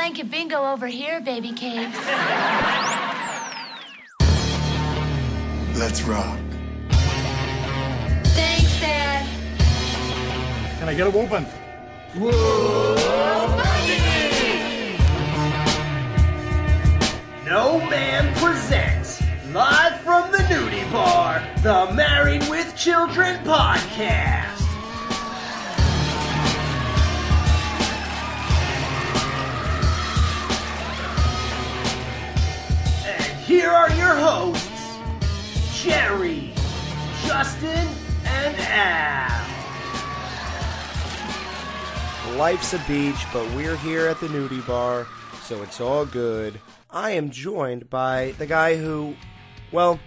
blanket bingo over here, baby cakes. Let's rock. Thanks, Dad. Can I get a whoopin'? No Man presents, live from the nudie bar, the Married with Children podcast. And here are your hosts, Jerry, Justin, and Al. Life's a beach, but we're here at the nudie bar, so it's all good. I am joined by the guy who, well,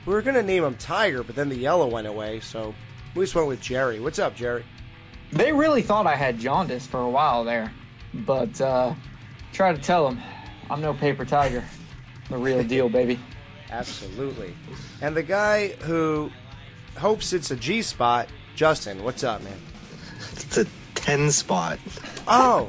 we were going to name him Tiger, but then the yellow went away, so we just went with Jerry. What's up, Jerry? They really thought I had jaundice for a while there, but try to tell them I'm no paper tiger. The real deal, baby. Absolutely. And the guy who hopes it's a G-spot, Justin. What's up, man? It's a 10 spot. Oh!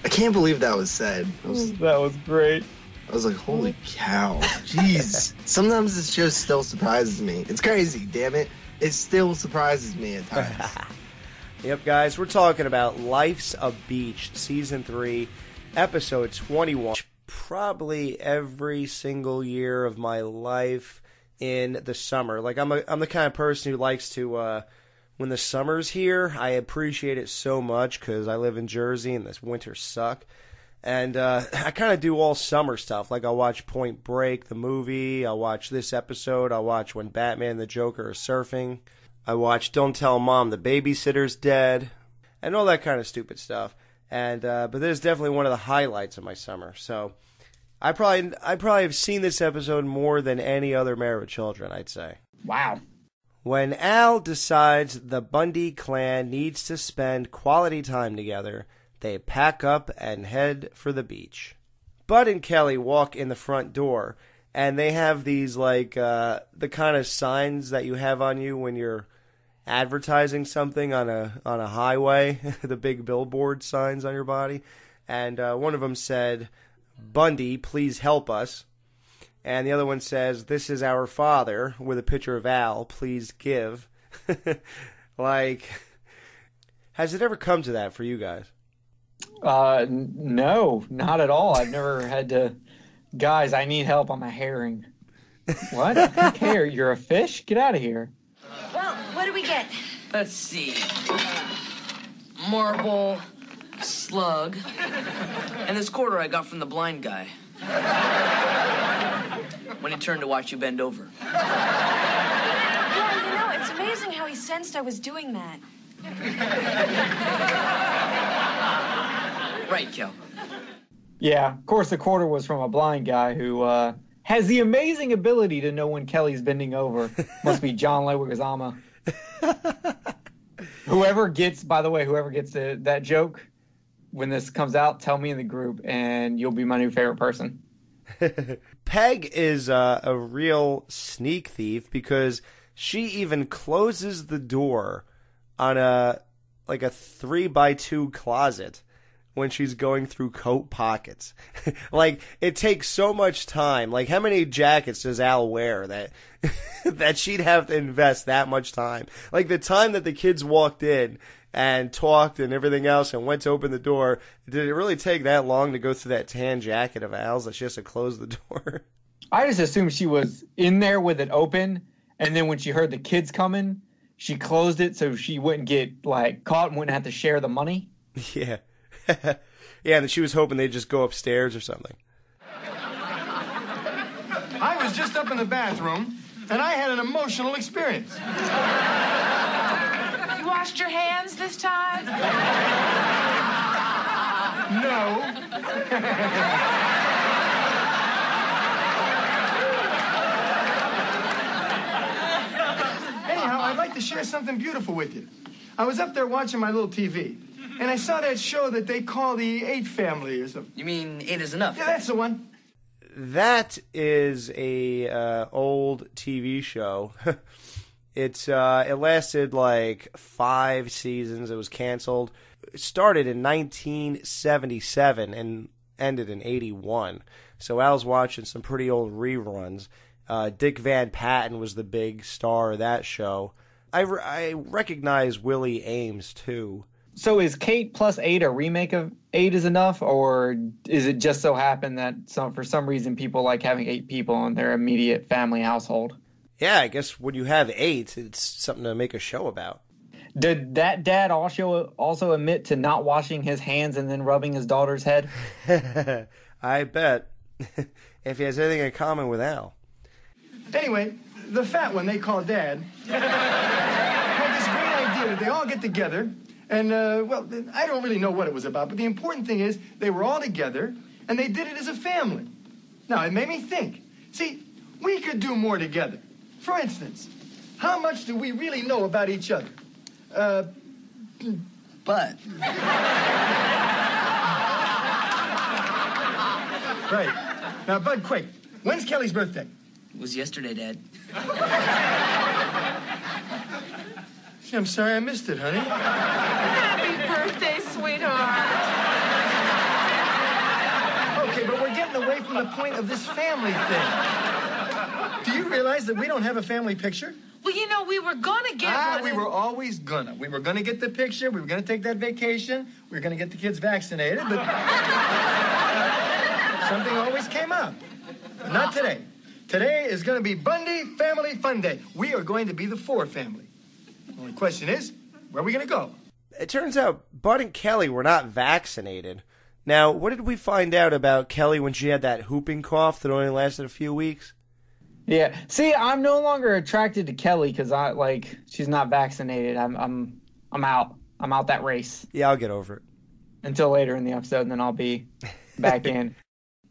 I can't believe that was said. That was great. I was like, holy cow. Jeez. Sometimes this show still surprises me. It's crazy, damn it. It still surprises me at times. Yep, guys, we're talking about Life's a Beach, Season 3, Episode 21. Probably every single year of my life in the summer. Like, I'm the kind of person who likes to, when the summer's here, I appreciate it so much because I live in Jersey and this winters suck. And I kind of do all summer stuff. Like, I'll watch Point Break, the movie. I'll watch this episode. I'll watch When Batman and the Joker are surfing. I watch Don't Tell Mom the Babysitter's Dead. And all that kind of stupid stuff. And but this is definitely one of the highlights of my summer. So I probably have seen this episode more than any other Married with Children, I'd say. Wow. When Al decides the Bundy clan needs to spend quality time together, they pack up and head for the beach. Bud and Kelly walk in the front door, and they have these, like, the kind of signs that you have on you when you're advertising something on a highway, the big billboard signs on your body. And one of them said, "Bundy, please help us." And the other one says, "This is our father," with a picture of Al, "please give." Like, has it ever come to that for you guys? No, not at all. I've never had to, guys, I need help, I'm a herring. What? Who cares? You're a fish? Get out of here. Well, what do we get? Let's see. Marble, slug, and this quarter I got from the blind guy when he turned to watch you bend over. Yeah, it's amazing how he sensed I was doing that. Right, Kel. Yeah, of course the quarter was from a blind guy who has the amazing ability to know when Kelly's bending over. Must be John Leguizamo. Whoever gets that joke, when this comes out, tell me in the group, and you'll be my new favorite person. Peg is a real sneak thief because she even closes the door on a 3x2 closet when she's going through coat pockets. Like, it takes so much time. Like, how many jackets does Al wear that she'd have to invest that much time? Like, the time that the kids walked in and talked and everything else and went to open the door, did it really take that long to go through that tan jacket of Al's that she has to close the door? I just assumed she was in there with it open, and then when she heard the kids coming, she closed it so she wouldn't get, caught and wouldn't have to share the money. Yeah. Yeah, and she was hoping they'd just go upstairs or something. I was just up in the bathroom, and I had an emotional experience. You washed your hands this time? No. Anyhow, I'd like to share something beautiful with you. I was up there watching my little TV, and I saw that show that they call the 8 Family or something. You mean 8 is enough? Yeah, that's the one. That is a old TV show. It lasted like 5 seasons. It was canceled. It started in 1977, and ended in 81. So Al's watching some pretty old reruns. Dick Van Patten was the big star of that show. I recognize Willie Ames, too. So is Kate plus 8 a remake of 8 is enough, or is it just so happen that for some reason people like having 8 people in their immediate family household? Yeah, I guess when you have 8, it's something to make a show about. Did that dad also admit to not washing his hands and then rubbing his daughter's head? I bet. If he has anything in common with Al. Anyway, the fat one they call Dad had this great idea that they all get together. And, well, I don't really know what it was about, but the important thing is they were all together, and they did it as a family. Now, it made me think. See, we could do more together. For instance, how much do we really know about each other? But Right. Now, Bud, quick. When's Kelly's birthday? it was yesterday, Dad. Gee, I'm sorry I missed it, honey. Happy birthday, sweetheart. Okay, but we're getting away from the point of this family thing. Do you realize that we don't have a family picture? Well, you know, we were gonna get one. We were always gonna. We were gonna get the picture. We were gonna take that vacation. We were gonna get the kids vaccinated, but something always came up. But not today. Today is gonna be Bundy Family Fun Day. We are going to be the 4 family. The only question is, where are we gonna go? It turns out Bud and Kelly were not vaccinated. Now, what did we find out about Kelly when she had that whooping cough that only lasted a few weeks? Yeah. See, I'm no longer attracted to Kelly because she's not vaccinated. I'm out. I'm out that race Yeah, I'll get over it. until later in the episode, and then I'll be back in.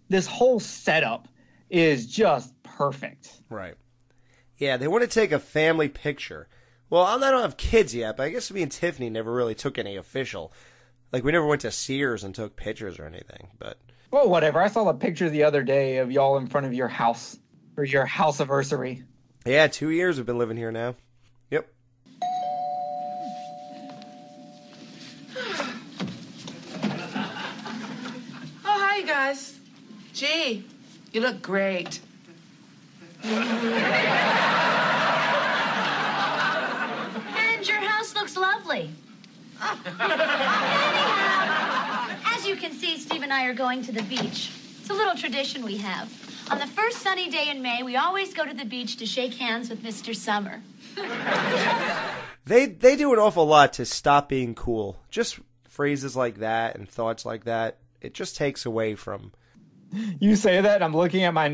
This whole setup is just perfect. Right. Yeah, they want to take a family picture. Well, I don't have kids yet, but I guess me and Tiffany never really took any official. Like, we never went to Sears and took pictures or anything, but... Well, whatever. I saw a picture the other day of y'all in front of your house for your house anniversary. Yeah, 2 years we've been living here now. Yep. Oh, hi, you guys. Gee, you look great. And your house looks lovely. Anyhow, as you can see, Steve and I are going to the beach. It's a little tradition we have. On the first sunny day in May, we always go to the beach to shake hands with Mr. Summer. They do an awful lot to stop being cool. Just phrases like that and thoughts like that. It just takes away from... You say that, and I'm looking at my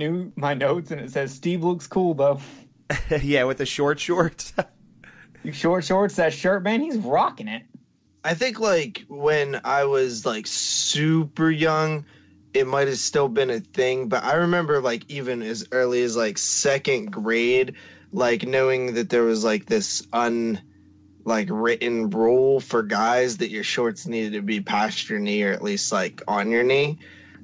notes, and it says, Steve looks cool, though. Yeah, with the short shorts. Short shorts, that shirt, man, he's rocking it. I think, like, when I was, like, super young, it might have still been a thing, but I remember, like, even as early as, like, 2nd grade, like, knowing that there was, like, this written rule for guys that your shorts needed to be past your knee or at least, like, on your knee.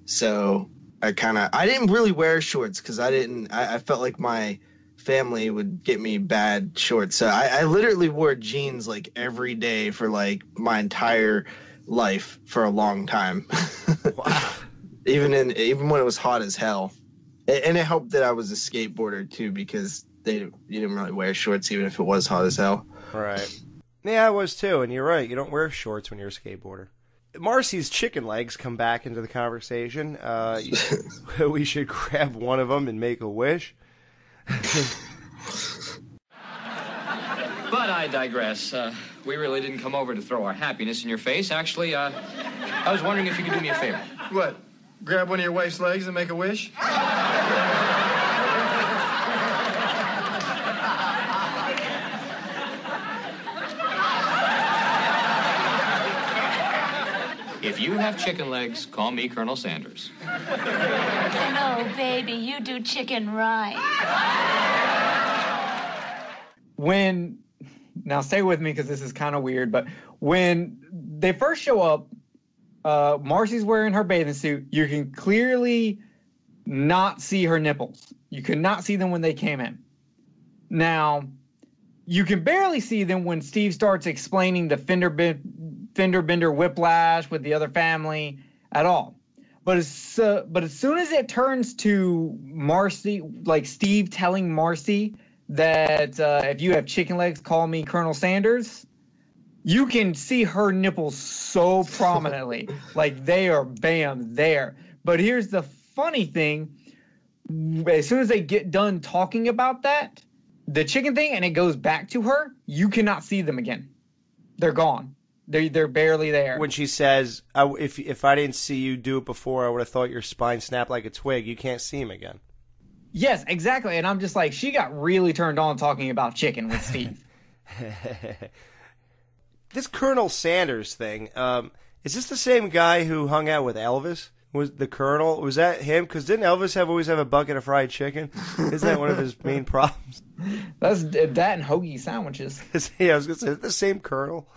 So I didn't really wear shorts because I felt like my family would get me bad shorts. So I literally wore jeans, like, every day for, like, my entire life for a long time. Wow. Even when it was hot as hell. And it helped that I was a skateboarder too, because you didn't really wear shorts even if it was hot as hell. Right. Yeah, I was too, and you're right. You don't wear shorts when you're a skateboarder. Marcy's chicken legs come back into the conversation. We should grab one of them and make a wish. But I digress. We really didn't come over to throw our happiness in your face. Actually, I was wondering if you could do me a favor. What? Grab one of your wife's legs and make a wish? If you have chicken legs, call me Colonel Sanders. No, baby, you do chicken right. Now stay with me because this is kind of weird, but when they first show up, Marcy's wearing her bathing suit. You can clearly not see her nipples. You could not see them when they came in. Now, you can barely see them when Steve starts explaining the fender bender whiplash with the other family at all. But as soon as it turns to Marcy, like Steve telling Marcy that if you have chicken legs, call me Colonel Sanders, you can see her nipples so prominently. Like they are bam there. But here's the funny thing. As soon as they get done talking about that, the chicken thing, and it goes back to her, you cannot see them again. They're gone. They're barely there. When she says, if I didn't see you do it before, I would have thought your spine snapped like a twig. You can't see him again. Yes, exactly. And I'm just like, she got really turned on talking about chicken with Steve. This Colonel Sanders thing, is this the same guy who hung out with Elvis? Was the Colonel? Was that him? Because didn't Elvis always have a bucket of fried chicken? Isn't that one of his main problems? That's that and hoagie sandwiches. Yeah, I was going to say, is it the same Colonel?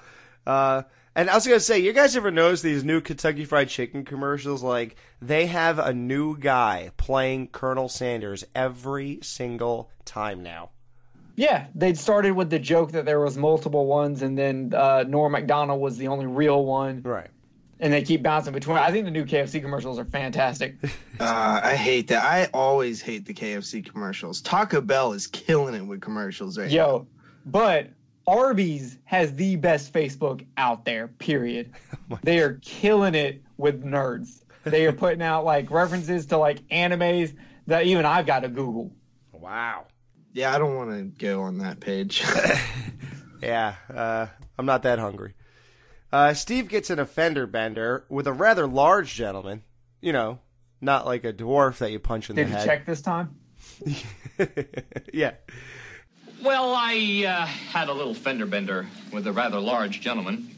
And I was going to say, you guys ever notice these new Kentucky Fried Chicken commercials? Like, they have a new guy playing Colonel Sanders every single time now. Yeah, they started with the joke that there was multiple ones, and then Norm Macdonald was the only real one. Right. And they keep bouncing between. I think the new KFC commercials are fantastic. I hate that. I always hate the KFC commercials. Taco Bell is killing it with commercials right now. But Arby's has the best Facebook out there, period. They are killing it with nerds. They are putting out like references to like animes that even I've got to Google. Wow. Yeah, I don't want to go on that page. Yeah, I'm not that hungry. Steve gets in a fender bender with a rather large gentleman. You know, not like a dwarf that you punch in the head. Did you check this time? Yeah. Well, I had a little fender bender with a rather large gentleman.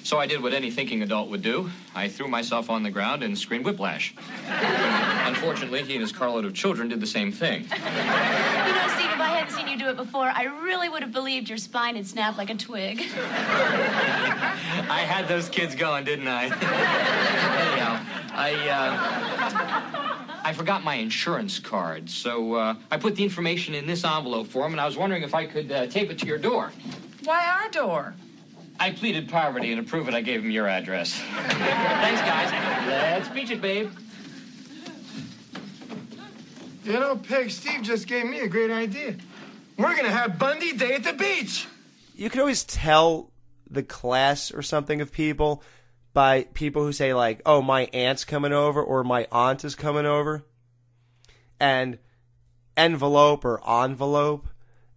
So I did what any thinking adult would do. I threw myself on the ground and screamed whiplash. Unfortunately, he and his carload of children did the same thing. You know, Steve, if I hadn't seen you do it before, I really would have believed your spine had snapped like a twig. I had those kids going, didn't I? Anyhow, I forgot my insurance card, so I put the information in this envelope for him, and I was wondering if I could tape it to your door. Why our door? I pleaded poverty, and to prove it, I gave him your address. Thanks, guys. Let's beach it, babe. You know, Peg, Steve just gave me a great idea. We're going to have Bundy Day at the beach. You can always tell the class or something of people by people who say, like, oh, my aunt's coming over or my aunt is coming over. And envelope or envelope.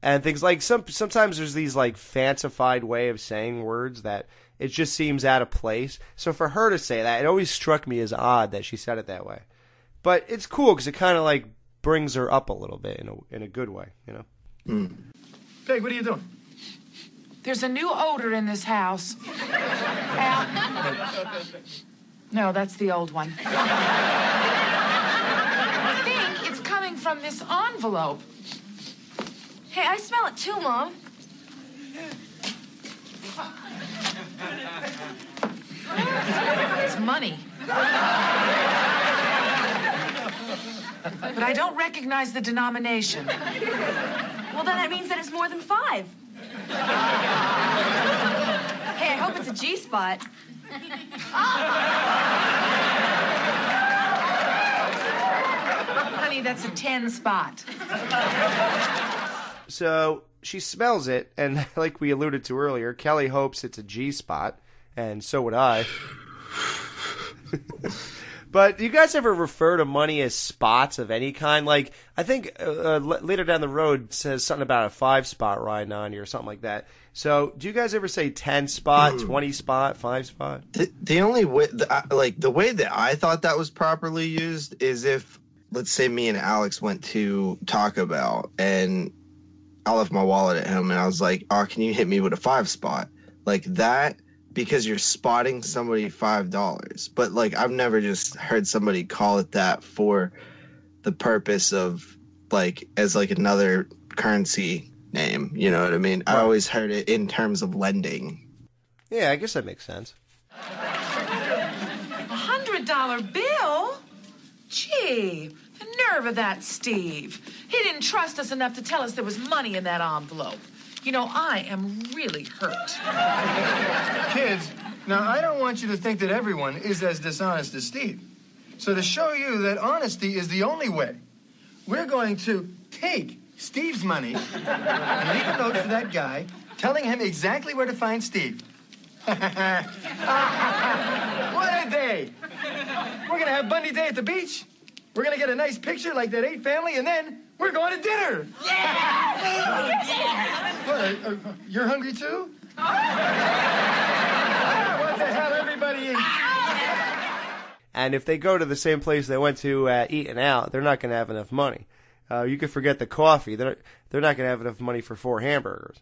And things like sometimes there's these like fancified way of saying words that it just seems out of place. So for her to say that, it always struck me as odd that she said it that way. But it's cool because it kind of like brings her up a little bit in a good way, you know. Peg, what are you doing? There's a new odor in this house. Al? No, that's the old one. I think it's coming from this envelope. Hey, I smell it too, Mom. It's money. But I don't recognize the denomination. Well, then that means that it's more than 5. Hey, I hope it's a G-spot. Honey, that's a 10 spot. So she smells it, and like we alluded to earlier, Kelly hopes it's a G-spot, and so would I. But do you guys ever refer to money as spots of any kind? Like, I think later down the road it says something about a 5-spot riding on you or something like that. So do you guys ever say 10 spot, 20 spot, 5 spot? The only way, the way that I thought that was properly used is if, let's say me and Alex went to Taco Bell and I left my wallet at home and I was like, oh, can you hit me with a 5-spot? Like that, because you're spotting somebody $5. But like, I've never just heard somebody call it that for the purpose of like, as like another currency name. You know what I mean? Right. I always heard it in terms of lending. Yeah, I guess that makes sense. $100 bill? Gee, the nerve of that Steve. He didn't trust us enough to tell us there was money in that envelope. You know, I am really hurt. Kids, now I don't want you to think that everyone is as dishonest as Steve. So to show you that honesty is the only way, we're going to take Steve's money and leave a note for that guy telling him exactly where to find Steve. What a day! We're gonna have Bundy Day at the beach. We're gonna get a nice picture like that 8 family, and then we're going to dinner. Yeah! What, you're hungry too? What the hell, everybody eats. And if they go to the same place they went to Eating Out, they're not going to have enough money. You could forget the coffee. They're not going to have enough money for 4 hamburgers.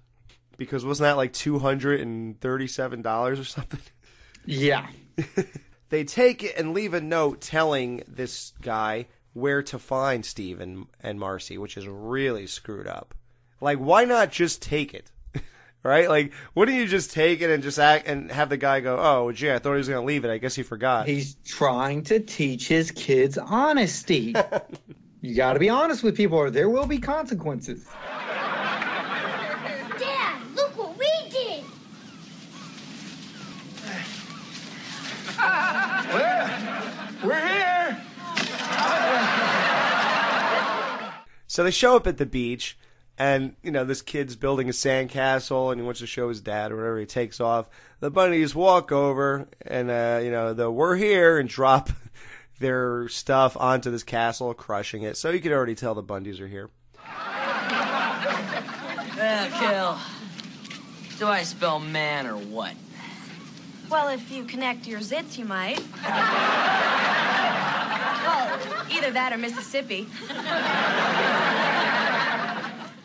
Because wasn't that like $237 or something? Yeah. They take it and leave a note telling this guy where to find Steve and Marcy, which is really screwed up. Like, why not just take it? Right? Like, wouldn't you just take it and just act and have the guy go, oh, gee, I thought he was going to leave it. I guess he forgot. He's trying to teach his kids honesty. You got to be honest with people or there will be consequences. Dad, look what we did. We're here. So they show up at the beach, and, you know, this kid's building a sandcastle, and he wants to show his dad or whatever. He takes off. The bunnies walk over, and, we're here, and drop their stuff onto this castle, crushing it. So you could already tell the Bundys are here. Kel, do I spell man or what? Well, if you connect your zits, you might. Well, either that or Mississippi.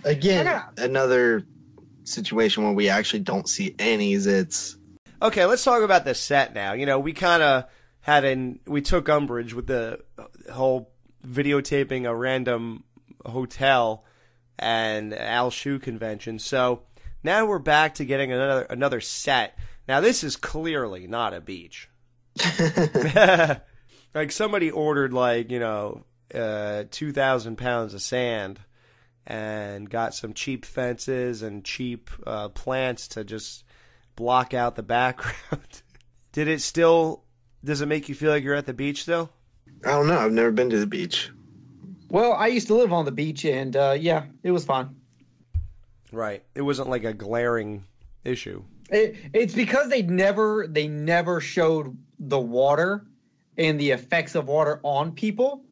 Again, another situation where we actually don't see any zits. Okay, let's talk about the set now. You know, we kind of we took umbrage with the whole videotaping a random hotel and Al Shoe convention. So now we're back to getting another set. Now this is clearly not a beach. Like somebody ordered 2,000 pounds of sand and got some cheap fences and cheap plants to just block out the background. Does it make you feel like you're at the beach still? I don't know. I've never been to the beach. Well, I used to live on the beach, and yeah, it was fun. Right. It wasn't like a glaring issue. It's because they never showed the water and the effects of water on people.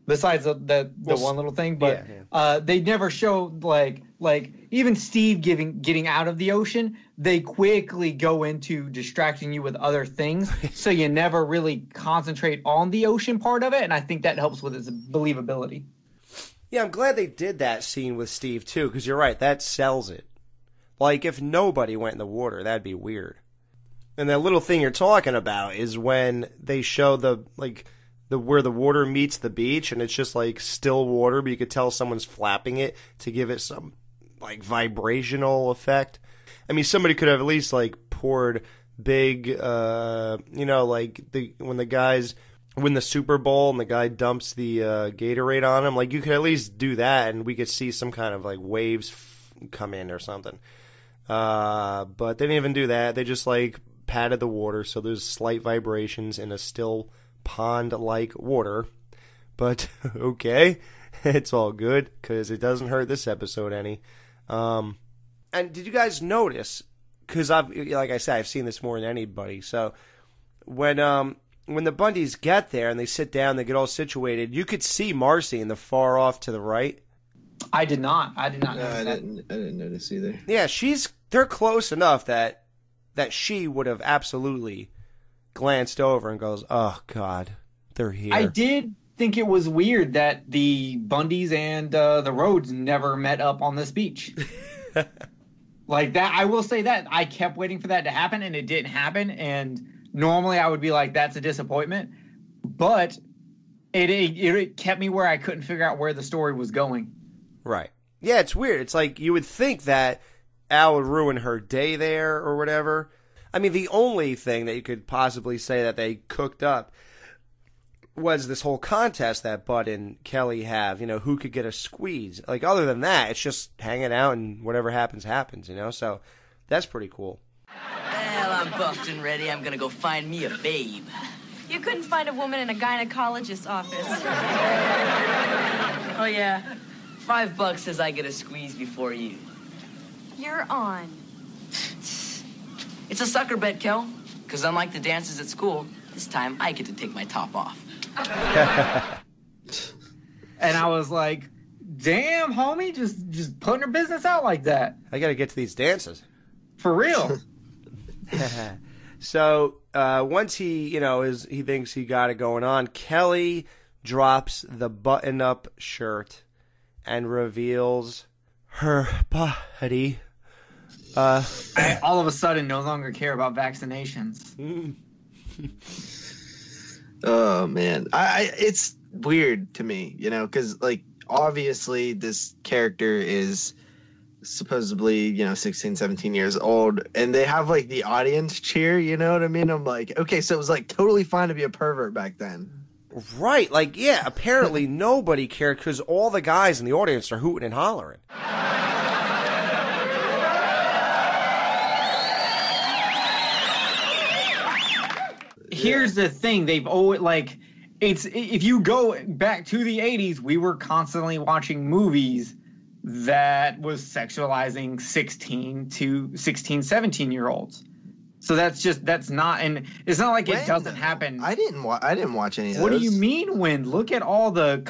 Besides the one little thing, but yeah. They never showed like even Steve getting out of the ocean. They quickly go into distracting you with other things, so you never really concentrate on the ocean part of it. And I think that helps with its believability. Yeah, I'm glad they did that scene with Steve too, because you're right, that sells it. Like if nobody went in the water, that'd be weird. And that little thing you're talking about is when they show where the water meets the beach, and it's just like still water, but you could tell someone's flapping it to give it some like vibrational effect. I mean, somebody could have at least like poured big, when the Super Bowl and the guy dumps the Gatorade on him, like you could at least do that, and we could see some kind of like waves come in or something. But they didn't even do that. They just like patted the water, so there's slight vibrations in a still pond-like water, but okay, it's all good because it doesn't hurt this episode any. And did you guys notice? Because like I said, I've seen this more than anybody. So when the Bundys get there and they sit down, they get all situated. You could see Marcy in the far off to the right. I did not. I didn't notice either. Yeah, they're close enough that she would have absolutely glanced over and goes, oh, God, they're here. I did think it was weird that the Bundys and the Rhodes never met up on this beach. Like that, I will say that. I kept waiting for that to happen, and it didn't happen. And normally I would be like, that's a disappointment. But it kept me where I couldn't figure out where the story was going. Right. Yeah, it's weird. It's like you would think that Al would ruin her day there or whatever. I mean, the only thing that you could possibly say that they cooked up was this whole contest that Bud and Kelly have, who could get a squeeze. Like, other than that, it's just hanging out and whatever happens, happens, So that's pretty cool. Well, I'm buffed and ready. I'm gonna go find me a babe. You couldn't find a woman in a gynecologist's office. Oh, yeah. $5 says I get a squeeze before you. You're on. It's a sucker bet, Kel. Because unlike the dances at school, this time I get to take my top off. And I was like, damn, homie, just putting her business out like that. I got to get to these dances. For real. So once he thinks he got it going on, Kelly drops the button-up shirt and reveals her body. I all of a sudden no longer care about vaccinations. Oh man, it's weird to me, because like obviously this character is supposedly 16, 17 years old, and they have like the audience cheer. You know what I mean? I'm like, okay, so it was like totally fine to be a pervert back then. Right, like yeah. Apparently nobody cared because all the guys in the audience are hooting and hollering. Here's the thing: they've always if you go back to the 80s, we were constantly watching movies that was sexualizing 16 to 16, 17-year-olds. So that's not, and it's not like it doesn't happen. I didn't watch any of those. What do you mean when? Look at all the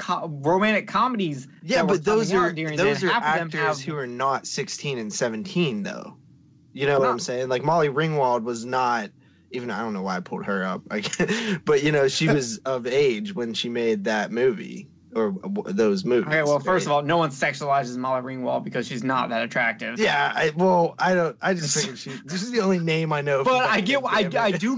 romantic comedies. Yeah, but those are half actors who are not 16 and 17 though. You know what I'm saying? Like Molly Ringwald was not. Even I don't know why I pulled her up, but she was of age when she made that movie or those movies. Okay, well, first of all, no one sexualizes Molly Ringwald because she's not that attractive. Yeah, I just figured this is the only name I know. But I do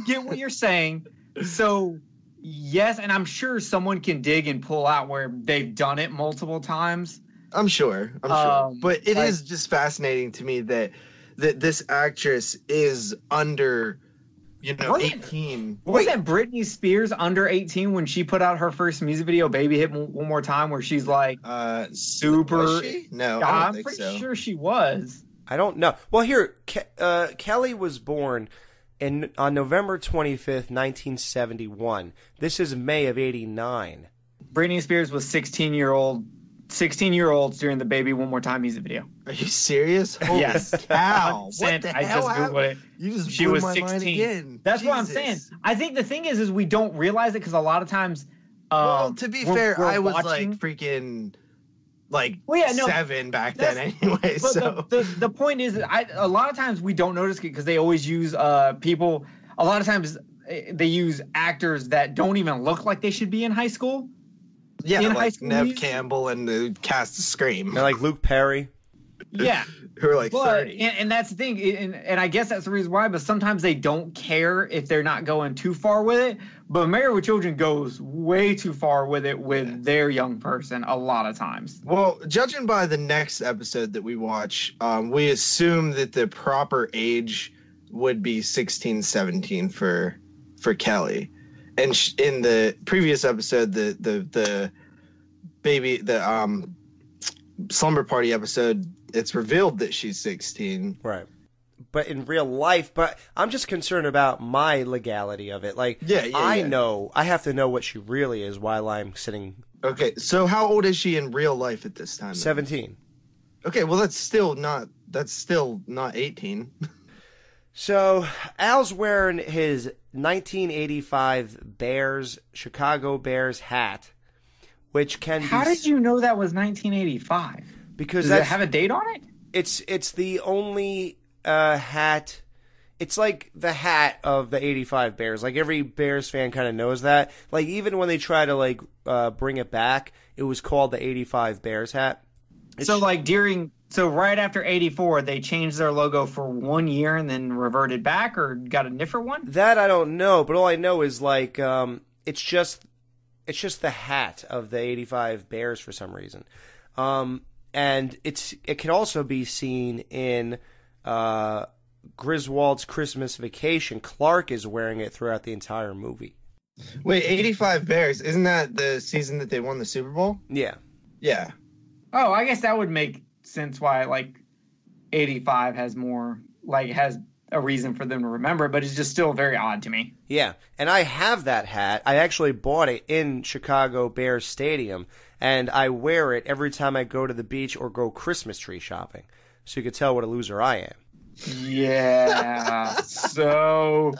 get what you're saying. So yes, and I'm sure someone can dig and pull out where they've done it multiple times. I'm sure, but it is just fascinating to me that this actress is under. 18. Wasn't Britney Spears under 18 when she put out her first music video, Baby Hit One More Time, where she's like super? Was she? No, I'm pretty sure she was. I don't know. Well, here, Kelly was born on November 25th, 1971. This is May of 89. Britney Spears was 16-year-olds during the Baby One More Time music video. Are you serious? Holy yes. Cow. What the hell? I just Googled it. You just she blew was my 16. mind again. That's Jesus. what I'm saying. I think the thing is we don't realize it because a lot of times. Well, to be fair, I was like freaking. Like 7 back then anyway. But so the point is, a lot of times we don't notice it because they always use people. A lot of times they use actors that don't even look like they should be in high school. Yeah, like Nev Campbell and the cast of Scream. And like Luke Perry. Yeah. Who are like 30. And that's the thing. And I guess that's the reason why. But sometimes they don't care if they're not going too far with it. But Married with Children goes way too far with it with their young person a lot of times. Well, judging by the next episode that we watch, we assume that the proper age would be 16, 17 for Kelly. And in the previous episode, the slumber party episode, it's revealed that she's 16. Right. But in real life, I'm just concerned about my legality of it. Like, I have to know what she really is while I'm sitting. Okay, so how old is she in real life at this time? 17. Okay, well that's still not 18. So Al's wearing his 1985 Chicago Bears hat, which can. How did you know that was 1985? Because does it have a date on it? It's the only hat. It's like the hat of the 85 Bears. Like every Bears fan kind of knows that. Like even when they try to bring it back, it was called the 85 Bears hat. So right after 84, they changed their logo for 1 year and then reverted back or got a different one? That I don't know, but all I know is it's just the hat of the 85 Bears for some reason. And it can also be seen in Griswold's Christmas Vacation. Clark is wearing it throughout the entire movie. Wait, 85 Bears, isn't that the season that they won the Super Bowl? Yeah. Yeah. Oh, I guess that would make sense why 85 has more has a reason for them to remember it, but it's just still very odd to me. Yeah, and I have that hat. I actually bought it in Chicago Bears Stadium, and I wear it every time I go to the beach or go Christmas tree shopping. So you can tell what a loser I am. Yeah. So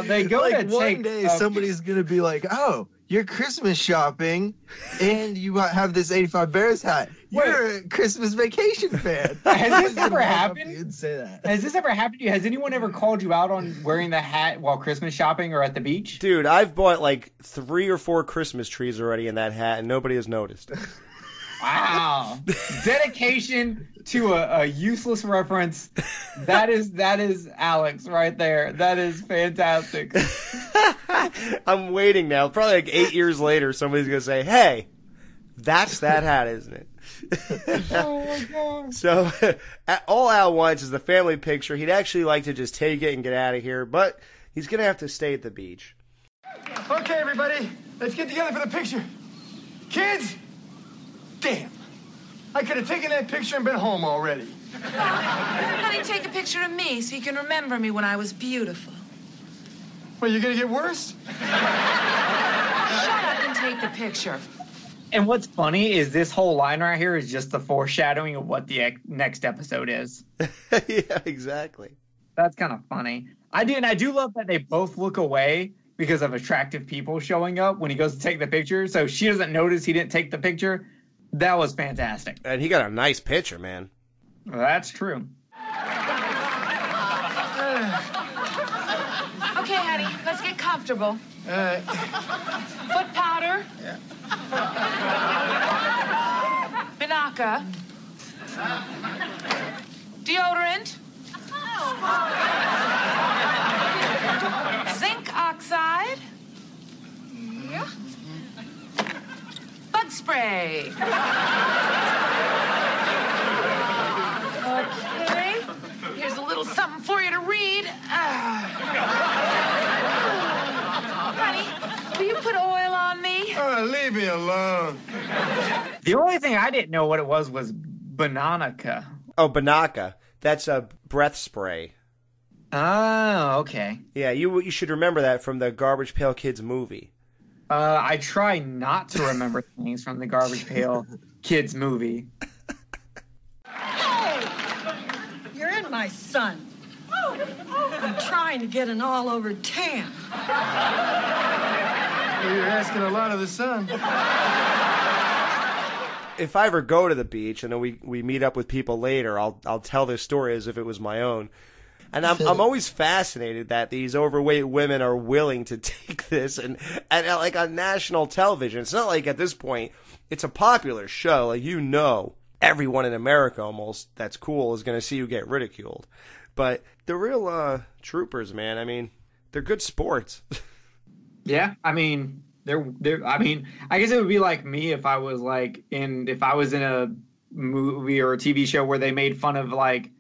they go like to one take day somebody's gonna be like, "Oh, you're Christmas shopping, and you have this '85 Bears hat. You're a Christmas Vacation fan." Has this ever happened? You'd say that. Has this ever happened to you? Has anyone ever called you out on wearing the hat while Christmas shopping or at the beach? Dude, I've bought like 3 or 4 Christmas trees already in that hat, and nobody has noticed. Wow. Dedication to a useless reference. That is Alex right there. That is fantastic. I'm waiting now. Probably like 8 years later, somebody's going to say, hey, that's that hat, isn't it? Oh, my God. So all Al wants is the family picture. He'd actually like to just take it and get out of here, but he's going to have to stay at the beach. Okay, everybody, let's get together for the picture. Kids! Damn. I could have taken that picture and been home already. Honey, take a picture of me so you can remember me when I was beautiful. Well, you're going to get worse? Shut up and take the picture. And what's funny is this whole line right here is just the foreshadowing of what the next episode is. Yeah, exactly. That's kind of funny. I do love that they both look away because of attractive people showing up when he goes to take the picture. So she doesn't notice he didn't take the picture. That was fantastic. And he got a nice picture, man. Well, that's true. Okay, honey, let's get comfortable. Foot powder. Yeah. Binaca. Deodorant. Zinc oxide. Yeah. Bug spray. Okay. Here's a little something for you to read. Honey, will you put oil on me? Leave me alone. The only thing I didn't know what it was Binaca. Oh, Binaca. That's a breath spray. Oh, okay. Yeah, you should remember that from the Garbage Pail Kids movie. I try not to remember things from the Garbage Pail Kids movie. Oh, you're in my son. I'm trying to get an all-over tan. Well, you're asking a lot of the sun. If I ever go to the beach and then we meet up with people later, I'll tell this story as if it was my own. And I'm always fascinated that these overweight women are willing to take this and like on national television. It's not like at this point it's a popular show. Like, you know, everyone in America almost that's cool is going to see you get ridiculed. But the real troopers, man. I mean, they're good sports. Yeah, I mean, I mean, I guess it would be like me if I was in a movie or a TV show where they made fun of like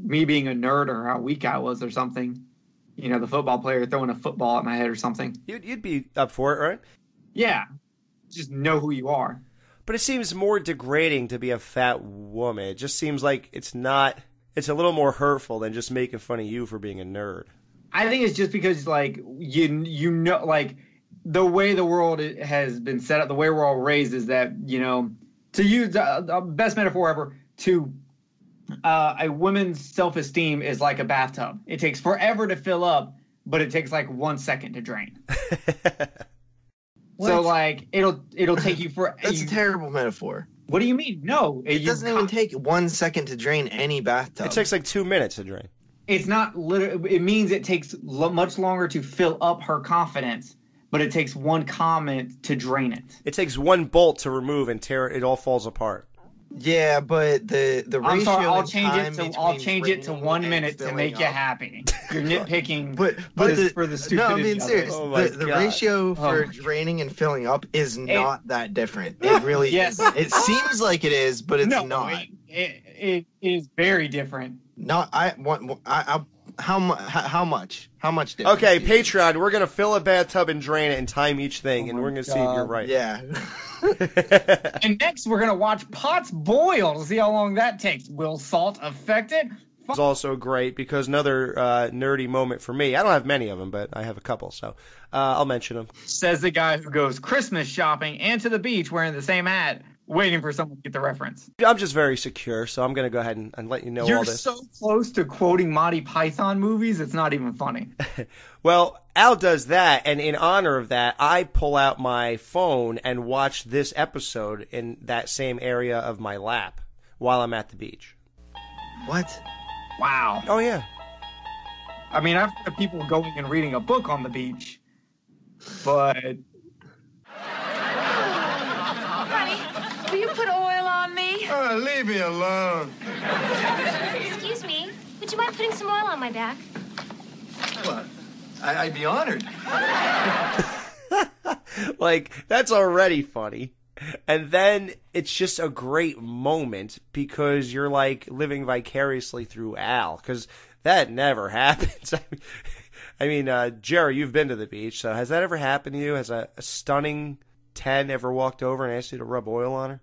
me being a nerd or how weak I was or something. You know, the football player throwing a football at my head or something. You'd be up for it, right? Yeah, just know who you are. But it seems more degrading to be a fat woman. It just seems like it's a little more hurtful than just making fun of you for being a nerd. I think it's just because like you know, like the way the world has been set up, the way we're all raised is that, you know, to use the best metaphor ever, a woman's self-esteem is like a bathtub. It takes forever to fill up, but it takes like 1 second to drain. So like it'll take you for. That's a terrible metaphor. What do you mean? No, it doesn't even take 1 second to drain any bathtub. It takes like 2 minutes to drain. It's not literally. It means it takes much longer to fill up her confidence, but it takes one comment to drain it. It takes one bolt to remove and tear it. It all falls apart. Yeah, but the I'm ratio. sorry, I'll change it to 1 minute to make you happy. You're nitpicking, but for the stupidity. No, I mean serious. The ratio for draining and filling up is not that different. It really is. It seems like it is, but it's not. It is very different. How much? How much difference? Okay, Patreon, we're going to fill a bathtub and drain it and time each thing, and we're going to see if you're right. Yeah. And next, we're going to watch pots boil to see how long that takes. Will salt affect it? was also great because another nerdy moment for me. I don't have many of them, but I have a couple, so I'll mention them. Says the guy who goes Christmas shopping and to the beach wearing the same hat, waiting for someone to get the reference. I'm just very secure, so I'm going to go ahead and let you know all this. You're so close to quoting Monty Python movies, it's not even funny. Well, Al does that, and in honor of that, I pull out my phone and watch this episode in that same area of my lap while I'm at the beach. What? Wow. Oh, yeah. I mean, I've heard of people going and reading a book on the beach, but... Honey, will you put oil on me? Leave me alone. Excuse me. Would you mind putting some oil on my back? What? I'd be honored. Like, that's already funny. And then it's just a great moment because you're like living vicariously through Al, because that never happens. I mean, Jerry, you've been to the beach, so has that ever happened to you? Has a stunning 10 ever walked over and asked you to rub oil on her?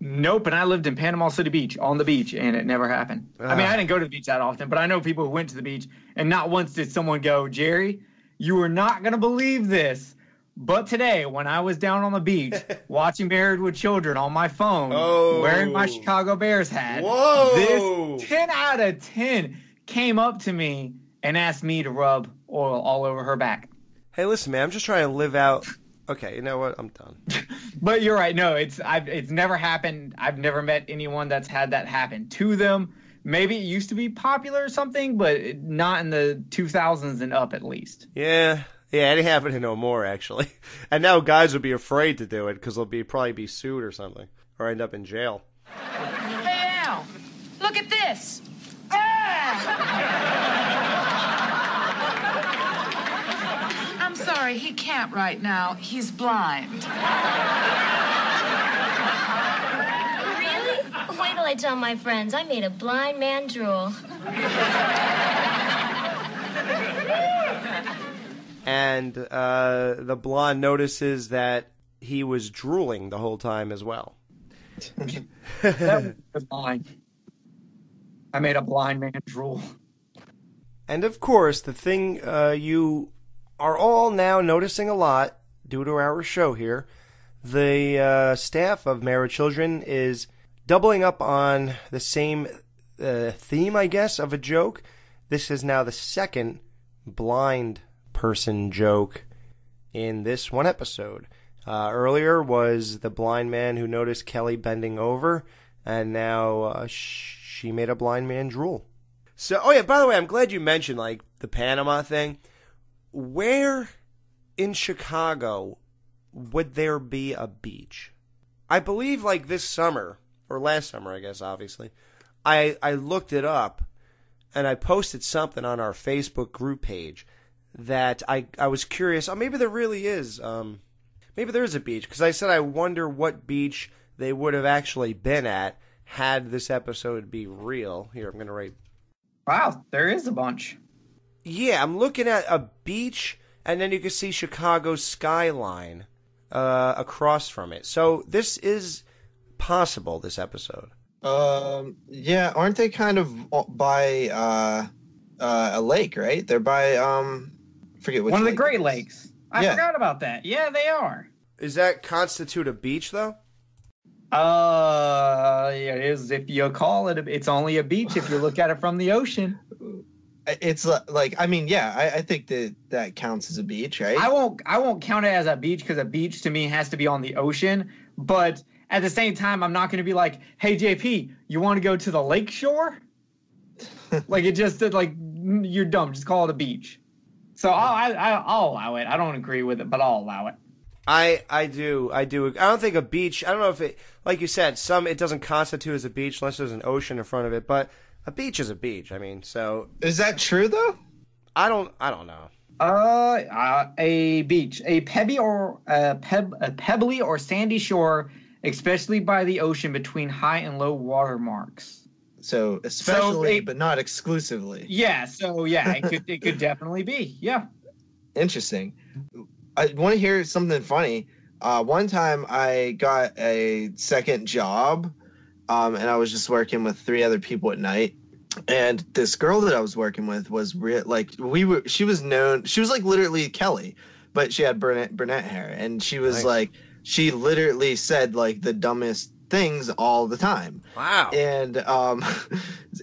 Nope, and I lived in Panama City Beach, on the beach, and it never happened. I mean, I didn't go to the beach that often, but I know people who went to the beach, and not once did someone go, Jerry, you are not going to believe this, but today, when I was down on the beach, watching Married with Children on my phone, wearing my Chicago Bears hat, this 10 out of 10 came up to me and asked me to rub oil all over her back. Hey, listen, man, I'm just trying to live out... Okay, you know what? I'm done. But you're right. No, it's never happened. I've never met anyone that's had that happen to them. Maybe it used to be popular or something, but not in the 2000s and up at least. Yeah, it ain't happening no more, actually. And now guys would be afraid to do it because they'll probably be sued or something, or end up in jail. Hey, Al, look at this. I'm sorry, he can't right now. He's blind. Really? Wait till I tell my friends. I made a blind man drool. And the blonde notices that he was drooling the whole time as well. That was blind. I made a blind man drool. And of course, the thing you are all now noticing a lot due to our show here, the staff of Married with Children is doubling up on the same theme, I guess, of a joke. This is now the second blind person joke in this one episode. Earlier was the blind man who noticed Kelly bending over, and now she made a blind man drool. So, oh yeah, by the way, I'm glad you mentioned, like, the Panama thing. Where in Chicago would there be a beach? I believe, like, this summer, or last summer, I guess, obviously, I looked it up, and I posted something on our Facebook group page that I was curious, maybe there really is, maybe there is a beach, because I said I wonder what beach they would have actually been at had this episode be real. Here, I'm going to write. Wow, there is a bunch. Yeah, I'm looking at a beach, and then you can see Chicago's skyline across from it. So this is possible, this episode. Yeah, aren't they kind of by a lake, right? They're by forget which one of the lake Great Lakes. I Yeah. forgot about that. Yeah, they are. Does that constitute a beach, though? It is if you call it. It's only a beach if you look at it from the ocean. It's like, I mean, yeah, I think that counts as a beach, right? I won't count it as a beach because a beach to me has to be on the ocean. But at the same time, I'm not going to be like, hey, JP, you want to go to the lake shore? Like, it just, like, you're dumb. Just call it a beach. So I'll allow it. I don't agree with it, but I'll allow it. I do. I don't think a beach, I don't know if it, like you said, it doesn't constitute as a beach unless there's an ocean in front of it, but a beach is a beach. I mean, so. Is that true, though? I don't know. A beach, a pebbly or sandy shore, especially by the ocean between high and low water marks. So especially, but not exclusively. Yeah. So yeah, it could definitely be. Yeah. Interesting. I want to hear something funny. One time I got a second job, and I was just working with 3 other people at night. And this girl that I was working with was she was like literally Kelly, but she had brunette hair, and she was like, she literally said like the dumbest things all the time. Wow. And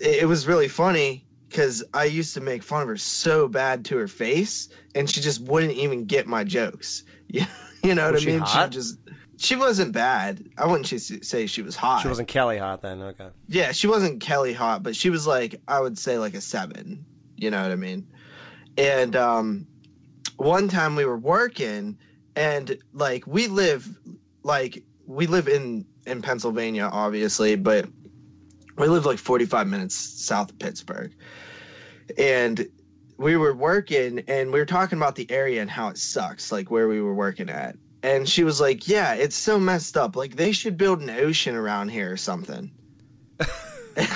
it was really funny because I used to make fun of her so bad to her face, and she just wouldn't even get my jokes. You know what I mean? Hot? She wasn't bad. I wouldn't say she was hot. She wasn't Kelly hot then, okay. Yeah, she wasn't Kelly hot, but she was like, I would say like a 7. You know what I mean? And one time we were working, and like we live in Pennsylvania, obviously, but we live like 45 minutes south of Pittsburgh. And we were working, and we were talking about the area and how it sucks, like where we were working at. And she was like, yeah, it's so messed up. Like, they should build an ocean around here or something. And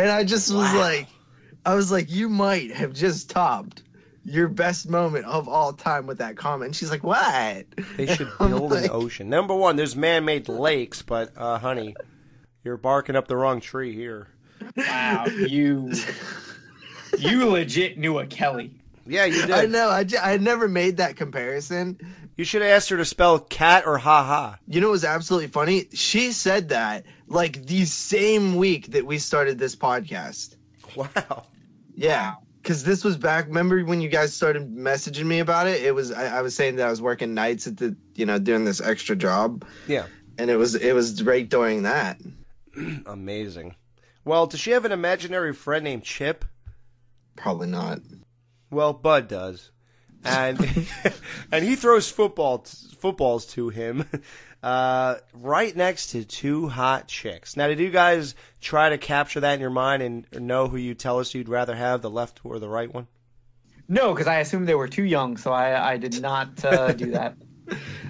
I just was like, you might have just topped your best moment of all time with that comment. And she's like, what? They should build an ocean. Number one, there's man-made lakes, but, honey, you're barking up the wrong tree here. Wow, you legit knew a Kelly. Yeah, you did. I know. I never made that comparison. You should have asked her to spell cat or ha-ha. You know what was absolutely funny? She said that like the same week that we started this podcast. Wow. Yeah, because this was back. Remember when you guys started messaging me about it? It was I was saying that I was working nights at the doing this extra job. Yeah. And it was right during that. Amazing. Well, does she have an imaginary friend named Chip? Probably not. Well, Bud does, and and he throws footballs to him right next to 2 hot chicks. Now, did you guys try to capture that in your mind and know who you tell us you'd rather have, the left or the right one? No, because I assumed they were too young, so I did not do that.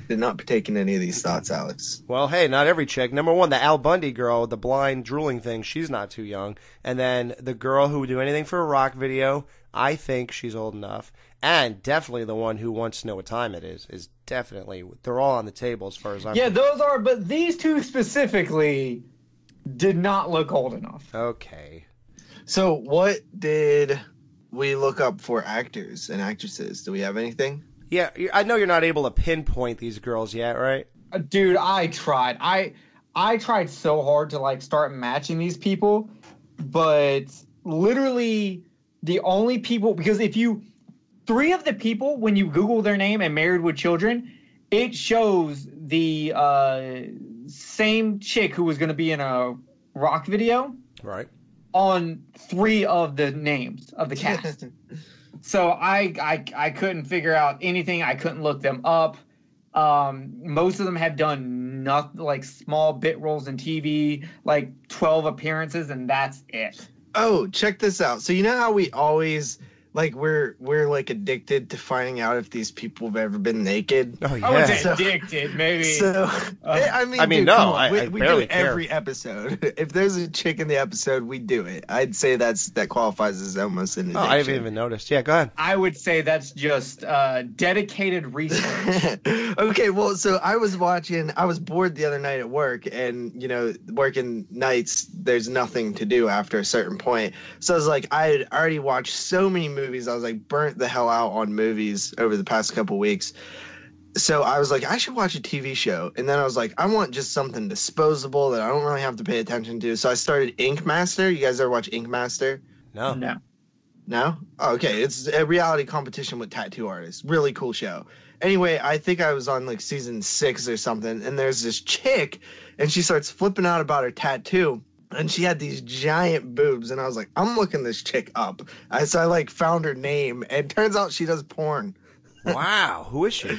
Did not partake in any of these thoughts, Alex. Well, hey, not every chick. Number one, the Al Bundy girl, the blind drooling thing, she's not too young. And then the girl who would do anything for a rock video, I think she's old enough. And definitely the one who wants to know what time it is definitely, they're all on the table as far as I'm concerned. Those are, but these two specifically did not look old enough. Okay. So what did we look up for actors and actresses? Do we have anything? Yeah, I know you're not able to pinpoint these girls yet, right? Dude, I tried. I tried so hard to like start matching these people, but literally the only people, because if you 3 of the people, when you Google their name and Married with Children, it shows the same chick who was going to be in a rock video, right, on 3 of the names of the cast. So I couldn't figure out anything. I couldn't look them up. Most of them have done nothing, like small bit roles in TV, like 12 appearances, and that's it. Oh, check this out. So you know how we always like we're like addicted to finding out if these people have ever been naked? Oh yeah. I wouldn't say addicted, maybe. So I mean, dude, no, come on. I we barely do it every episode. If there's a chick in the episode, we do it. I'd say that qualifies as almost an addiction. Oh, I haven't even noticed. Yeah, go ahead. I would say that's just dedicated research. Okay, well, so I was bored the other night at work, and working nights, there's nothing to do after a certain point. So I was like, I had already watched so many movies. I was like burnt the hell out on movies over the past couple weeks. So I was like, I should watch a TV show. And then I was like, I want just something disposable that I don't really have to pay attention to. So I started Ink Master. You guys ever watch Ink Master? No. No? Oh, okay. It's a reality competition with tattoo artists. Really cool show. Anyway, I think I was on like season 6 or something. And there's this chick, and she starts flipping out about her tattoo. And she had these giant boobs, and I was like, I'm looking this chick up. So I like found her name, and turns out she does porn. Wow, who is she?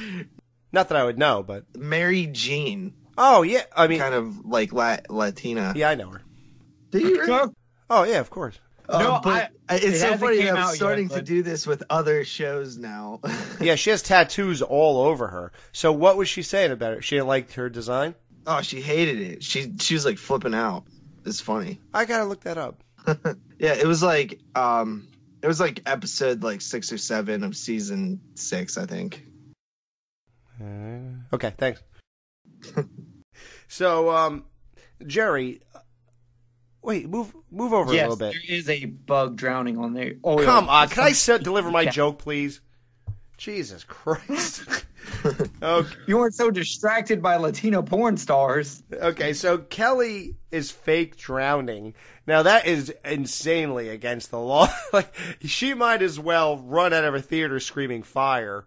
Not that I would know, but Mary Jean. Oh yeah, I mean, kind of like Latina. Yeah, I know her. Do you? Really? Oh yeah, of course. No, but it's so funny that I'm starting yet, to do this with other shows now. Yeah, she has tattoos all over her. So what was she saying about it? She didn't like her design? Oh, she hated it. She was like flipping out. It's funny. I gotta look that up. Yeah, it was like episode like 6 or 7 of season 6, I think. Okay, thanks. So, Jerry, Wait, move over a Yes, little bit. there is a bug drowning on the oil. Come on, can I deliver my joke, please? Jesus Christ. Okay. You weren't so distracted by Latino porn stars. Okay, so Kelly is fake drowning. Now that is insanely against the law. Like, she might as well run out of a theater screaming fire.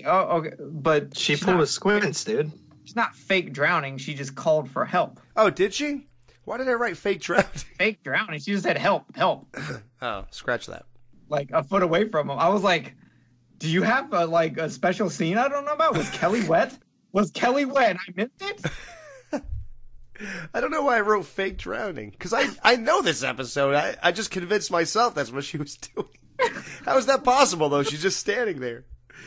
Oh, okay, but She pulled a squints, dude. she's not fake drowning. She just called for help. Oh, did she? Why did I write fake drowning? Fake drowning. She just said help. Oh, scratch that. Like a foot away from him. I was like, do you have a special scene I don't know about? Was Kelly wet? Was Kelly wet? I missed it? I don't know why I wrote fake drowning. Because I know this episode. I just convinced myself that's what she was doing. How is that possible, though? She's just standing there.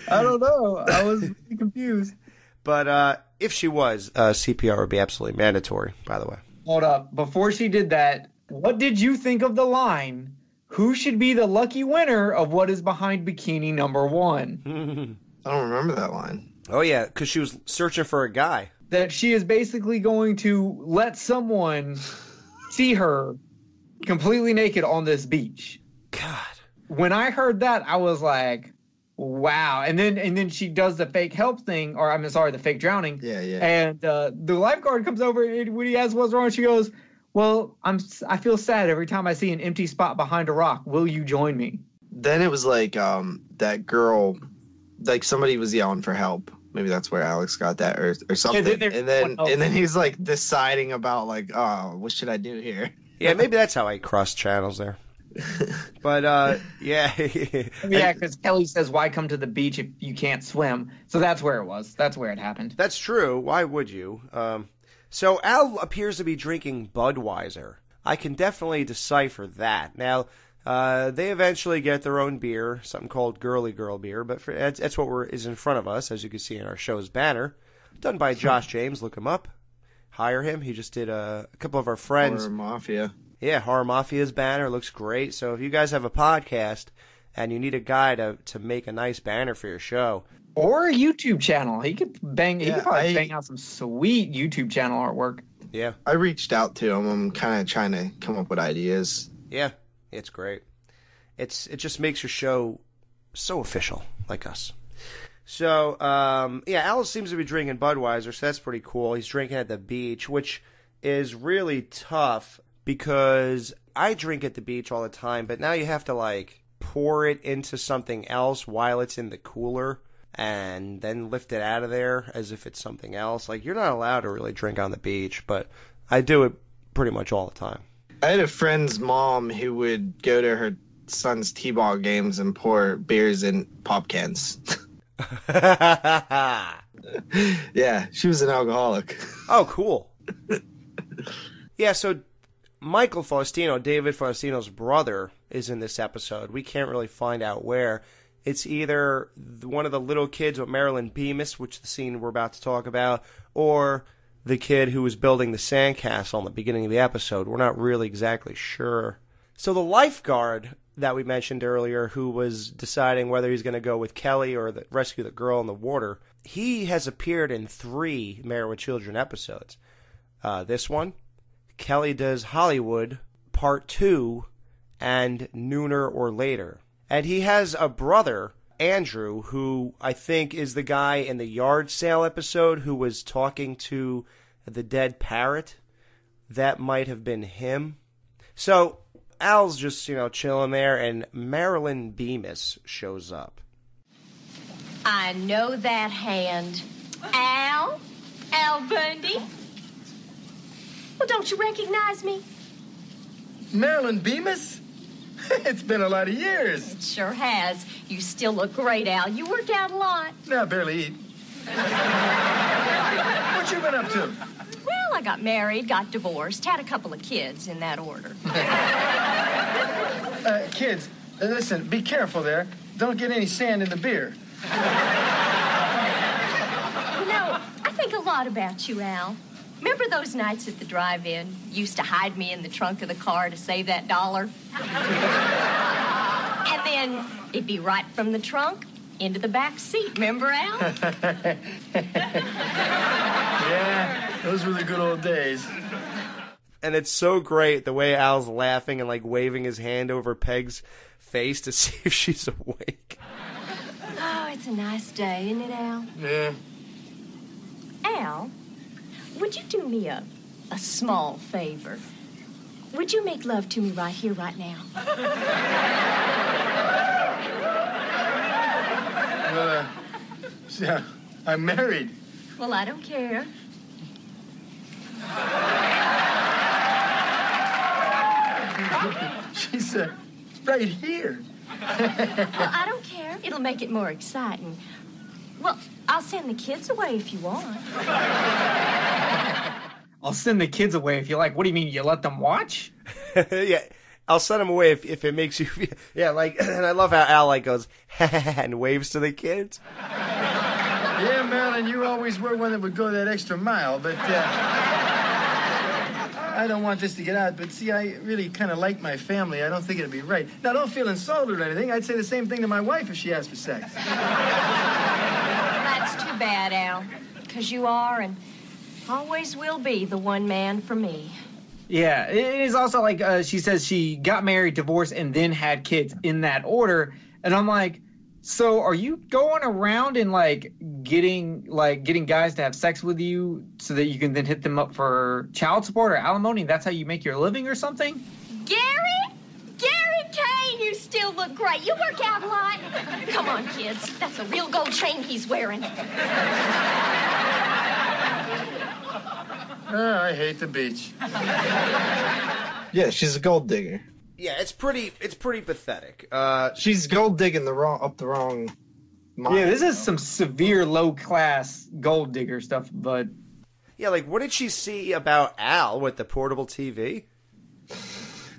I don't know. I was really confused. But if she was, CPR would be absolutely mandatory, by the way. Hold up. Before she did that, what did you think of the line, who should be the lucky winner of what is behind bikini number 1? I don't remember that line. Oh, yeah, because she was searching for a guy. That she is basically going to let someone see her completely naked on this beach. God. When I heard that, I was like, wow. And then she does the fake help thing, or the fake drowning. Yeah. And the lifeguard comes over, and when he asks what's wrong, she goes, well, I feel sad every time I see an empty spot behind a rock. Will you join me? Then it was like that girl, like somebody was yelling for help. Maybe that's where Alex got that or something. Yeah, and then he's like deciding about like, oh, what should I do here? Yeah, maybe that's how I crossed channels there. But yeah. Yeah, because Kelly says, why come to the beach if you can't swim? So that's where it was. That's where it happened. That's true. Why would you? So Al appears to be drinking Budweiser. I can definitely decipher that. Now, they eventually get their own beer, something called Girly Girl beer, but that's what is in front of us, as you can see in our show's banner. Done by Josh James. Look him up. Hire him. He just did a couple of our friends. Horror Mafia. Yeah, Horror Mafia's banner looks great. So if you guys have a podcast and you need a guy to make a nice banner for your show, or a YouTube channel, he could probably bang out some sweet YouTube channel artwork. Yeah, I reached out to him. I'm kind of trying to come up with ideas. Yeah, it's great. It just makes your show so official, like us. So yeah, Al seems to be drinking Budweiser, so that's pretty cool. He's drinking at the beach, which is really tough. Because I drink at the beach all the time, but now you have to, like, pour it into something else while it's in the cooler and then lift it out of there as if it's something else. Like, you're not allowed to really drink on the beach, but I do it pretty much all the time. I had a friend's mom who would go to her son's t-ball games and pour beers in pop cans. Yeah, she was an alcoholic. Oh, cool. Yeah, so Michael Faustino, David Faustino's brother, is in this episode. We can't really find out where. It's either one of the little kids with Marilyn Bemis, which the scene we're about to talk about, or the kid who was building the sandcastle in the beginning of the episode. We're not really exactly sure. So the lifeguard that we mentioned earlier, who was deciding whether he's going to go with Kelly or rescue the girl in the water, he has appeared in 3 Married with Children episodes. This one, Kelly Does Hollywood, Part 2, and Nooner or Later. And he has a brother, Andrew, who I think is the guy in the yard sale episode who was talking to the dead parrot. That might have been him. So Al's just, chilling there, and Marilyn Bemis shows up. I know that hand. Al Bundy. Well, don't you recognize me? Marilyn Bemis? It's been a lot of years. It sure has. You still look great, Al. You work out a lot. No, I barely eat. What you been up to? Well, I got married, got divorced, had a couple of kids in that order. Kids, listen, be careful there. Don't get any sand in the beer. I think a lot about you, Al. Remember those nights at the drive-in? You used to hide me in the trunk of the car to save that $1. And then it'd be right from the trunk into the back seat. Remember, Al? Yeah, those were the good old days. and it's so great the way Al's laughing and like waving his hand over Peg's face to see if she's awake. Oh, it's a nice day, isn't it, Al? Yeah. Al, would you do me a small favor? Would you make love to me right here, right now? Yeah, I'm married. Well, I don't care. She's right here. Well, I don't care. It'll make it more exciting. Well, I'll send the kids away if you want. I'll send the kids away if you like. What do you mean? You let them watch? Yeah, I'll send them away if it makes you feel... Yeah, like, and I love how Al like goes and waves to the kids. Yeah, Marilyn, you always were one that would go that extra mile, but I don't want this to get out, but see, I really kind of like my family. I don't think it'd be right. Now, don't feel insulted or anything. I'd say the same thing to my wife if she asked for sex. That's too bad, Al, because you are and always will be the one man for me. Yeah, it is also like she says she got married, divorced, and then had kids in that order. And I'm like, so are you going around and like getting guys to have sex with you so that you can then hit them up for child support or alimony? That's how you make your living or something? Gary Kane, you still look great. You work out a lot. Come on, kids. That's a real gold chain he's wearing. I hate the beach. Yeah, she's a gold digger. Yeah, it's pretty pathetic. She's gold digging up the wrong mine. Yeah, this is some severe low class gold digger stuff, but yeah, like what did she see about Al with the portable TV?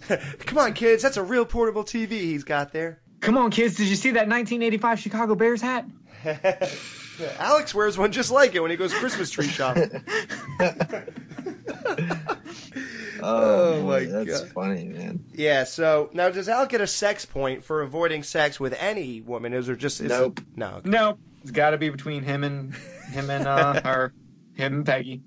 Come on, kids, that's a real portable TV he's got there. Come on, kids, did you see that 1985 Chicago Bears hat? Yeah, Alex wears one just like it when he goes Christmas tree shopping. Oh my that's God. funny, man. Yeah, so now does Al get a sex point for avoiding sex with any woman? Is there just Nope. No. Okay. Nope. It's got to be between him and Peggy.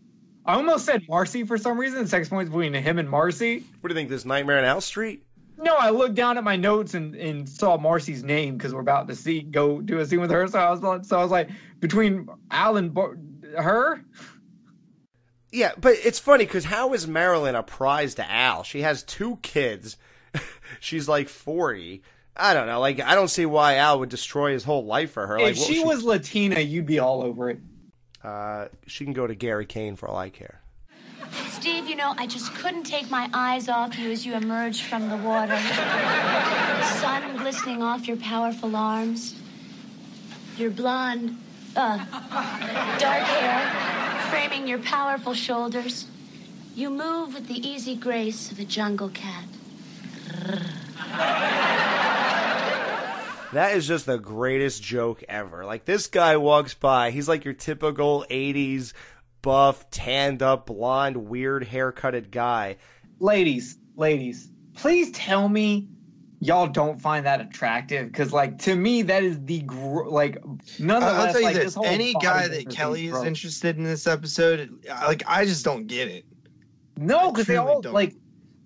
I almost said Marcy for some reason. Sex points between him and Marcy. What do you think? This Nightmare on Elm Street? No, I looked down at my notes and saw Marcy's name because we're about to go do a scene with her. So I was like, between Al and her. Yeah, but it's funny because how is Marilyn a prize to Al? She has 2 kids. She's like 40. I don't know. Like, I don't see why Al would destroy his whole life for her. If like, she was Latina, you'd be all over it. She can go to Gary Kane for all I care. Steve, you know, I just couldn't take my eyes off you as you emerged from the water. The sun glistening off your powerful arms. Your blonde, dark hair framing your powerful shoulders. You move with the easy grace of a jungle cat. That is just the greatest joke ever. Like, this guy walks by. He's like your typical 80s buff, tanned up, blonde, weird haircutted guy. Ladies, please tell me y'all don't find that attractive, because like to me that is the nonetheless. I'll tell you like, this: any guy that business Kelly is gross. interested in this episode, like I just don't get it. No, because they truly all don't. like.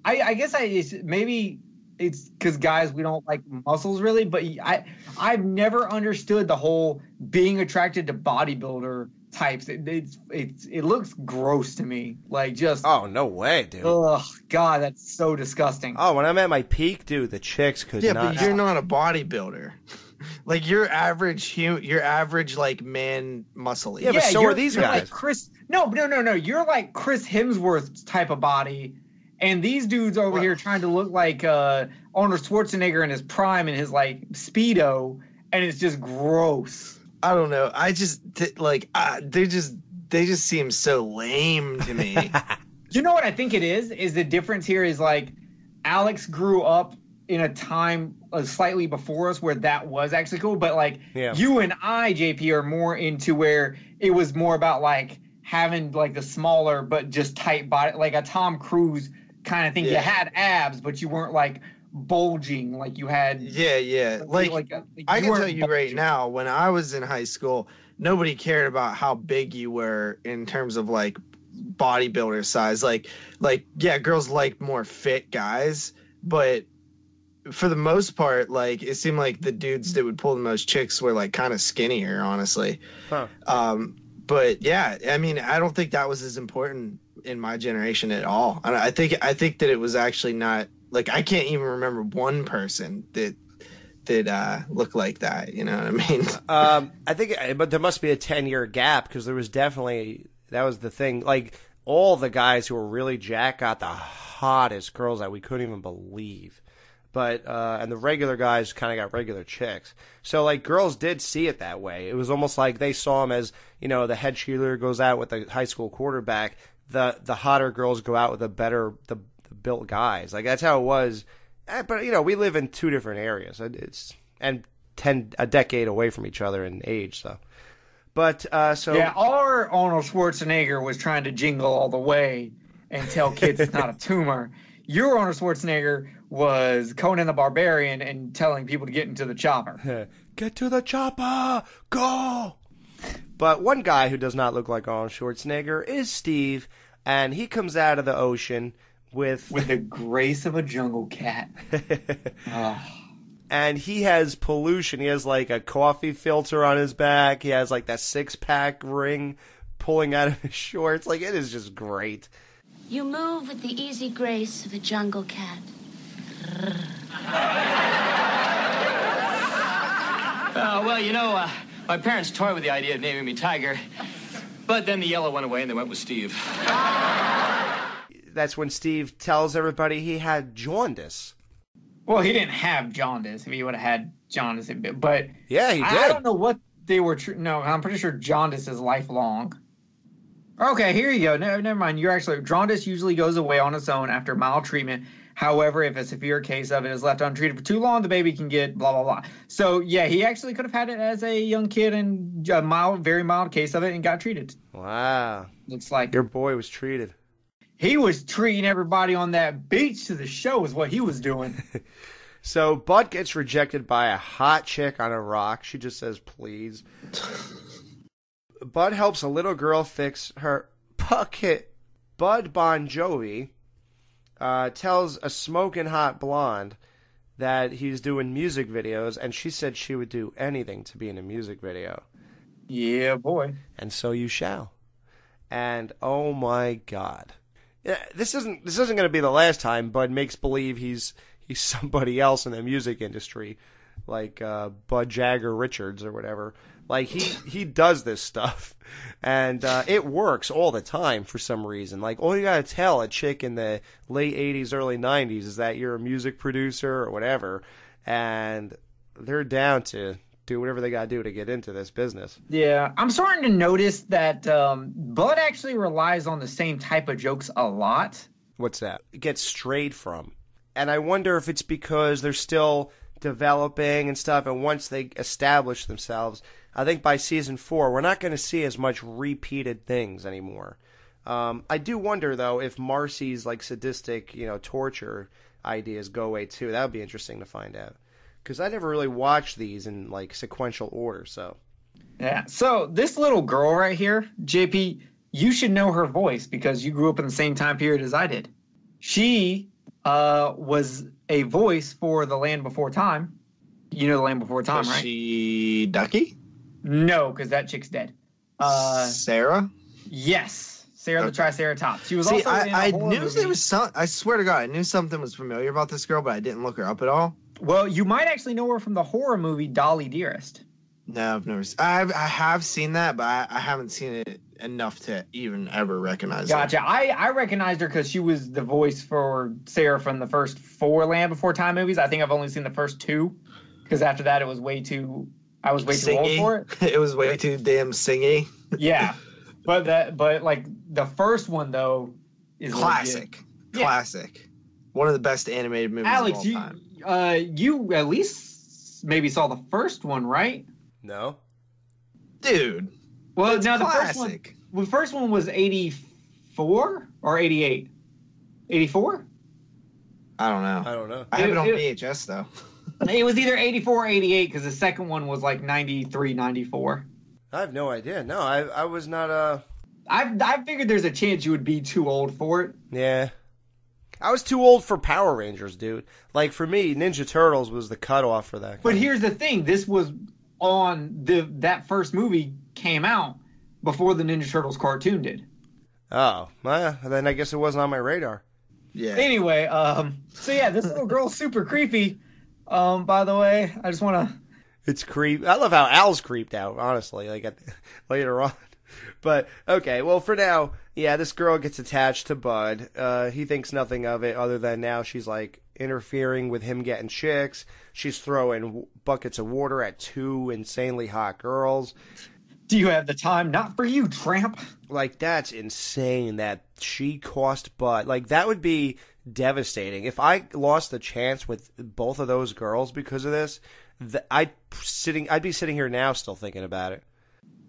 I guess maybe it's because guys we don't like muscles really, but I've never understood the whole being attracted to bodybuilder types. It looks gross to me. Like just Oh, no way, dude. ugh, God, that's so disgusting. Oh, when I'm at my peak, dude, the chicks could Yeah, not. but you're not a bodybuilder. Like your average like man muscly. Yeah, but so you're- are these you're guys. Like Chris, no. You're like Chris Hemsworth's type of body, and these dudes over here trying to look like Arnold Schwarzenegger in his prime in his like Speedo, and it's just gross. I don't know. I just they just seem so lame to me. You know what I think it is? Is the difference here is like Alex grew up in a time slightly before us where that was actually cool, but like you and I, JP, are more into where it was more about like having like the smaller but just tight body, like a Tom Cruise kind of thing. You had abs, but you weren't like bulging like you had. Like I can tell you right now, when I was in high school, nobody cared about how big you were in terms of like bodybuilder size. Like yeah, girls like more fit guys, but for the most part, like it seemed like the dudes that would pull the most chicks were like kind of skinnier, honestly. Huh. But yeah, I mean, I don't think that was as important in my generation at all. And I think that it was actually not, like, I can't even remember one person that looked like that. You know what I mean? I think, but there must be a 10-year gap, because there was definitely, that was the thing. Like, all the guys who were really jacked got the hottest girls that we couldn't even believe. But, and the regular guys kind of got regular chicks. So, like, girls did see it that way. It was almost like they saw him as, you know, the head cheerleader goes out with the high school quarterback. The hotter girls go out with the better, the built guys. Like, that's how it was. But, you know, we live in two different areas. And a decade away from each other in age, so. But, Yeah, our Arnold Schwarzenegger was trying to jingle all the way and tell kids it's not a tumor. Your Arnold Schwarzenegger was Conan the Barbarian and telling people to get into the chopper. Get to the chopper! Go! But one guy who does not look like Arnold Schwarzenegger is Steve, and he comes out of the ocean with the grace of a jungle cat. And he has pollution. He has like a coffee filter on his back. He has like that 6-pack ring pulling out of his shorts. Like, it is just great. You move with the easy grace of a jungle cat. Well, you know, my parents toyed with the idea of naming me Tiger, but then the yellow went away and they went with Steve. That's when Steve tells everybody he had jaundice. Well, he didn't have jaundice. If he would have had jaundice, but yeah, he did. I don't know what they were. No, I'm pretty sure jaundice is lifelong. Okay, here you go. No, never mind. You're actually jaundice usually goes away on its own after mild treatment. However, if a severe case of it is left untreated for too long, the baby can get blah, blah, blah. So, yeah, he actually could have had it as a young kid and a mild, very mild case of it and got treated. Wow. Looks like your boy was treated. He was treating everybody on that beach to the show is what he was doing. So Bud gets rejected by a hot chick on a rock. She just says, please. Bud helps a little girl fix her bucket. Bud Bon Jovi tells a smoking hot blonde that he's doing music videos, and she said she would do anything to be in a music video. Yeah, boy. And so you shall. And oh my God. Yeah, this isn't going to be the last time Bud makes believe he's somebody else in the music industry, like Bud Jagger Richards or whatever. Like he does this stuff, and it works all the time for some reason. Like, all you gotta tell a chick in the late 80s, early 90s is that you're a music producer or whatever, and they're down to do whatever they gotta do to get into this business. Yeah, I'm starting to notice that Bud actually relies on the same type of jokes a lot. What's that? It gets strayed from. And I wonder if it's because they're still developing and stuff, and once they establish themselves, I think by season 4, we're not going to see as much repeated things anymore. I do wonder, though, if Marcy's like sadistic, torture ideas go away too. That would be interesting to find out, because I never really watched these in like sequential order. So yeah. So this little girl right here, JP, you should know her voice because you grew up in the same time period as I did. She was a voice for The Land Before Time. You know The Land Before Time, right? She Ducky? No, because that chick's dead. Sarah? Yes, Sarah the Triceratops. She was See, also in a I horror knew movie. there was some. I swear to God, I knew something was familiar about this girl, but I didn't look her up at all. Well, you might actually know her from the horror movie Dolly Dearest. No, I've never. I have seen that, but I haven't seen it enough to even ever recognize Gotcha. her. I recognized her because she was the voice for Sarah from the first 4 Land Before Time movies. I think I've only seen the first 2, because after that I was way too old for it. It was way too damn singy. Yeah, but like the first one though is classic. Legit. Classic. One of the best animated movies Alex, of all time. you at least maybe saw the first one, right? No. Dude. Well, that's now classic. the first one was 84 or 88? 84? I don't know. I have it on VHS though. It was either 84 or 88 because the second one was like 93, 94. I have no idea. No, I was not I figured there's a chance you would be too old for it. Yeah. I was too old for Power Rangers, dude. Like, for me, Ninja Turtles was the cutoff for that. But here's the thing. This was on that first movie came out before the Ninja Turtles cartoon did. Oh, well, then I guess it wasn't on my radar. Yeah. Anyway, so yeah, this little girl's super creepy. By the way, I just want to... It's creep. I love how Al's creeped out, honestly, like later on. But, okay, well, for now, yeah, this girl gets attached to Bud. He thinks nothing of it other than now she's, like, interfering with him getting chicks. She's throwing buckets of water at 2 insanely hot girls. Do you have the time? Not for you, tramp. Like, that's insane that she cost Bud. Like, that would be devastating. If I lost the chance with both of those girls because of this, I'd be sitting here now still thinking about it.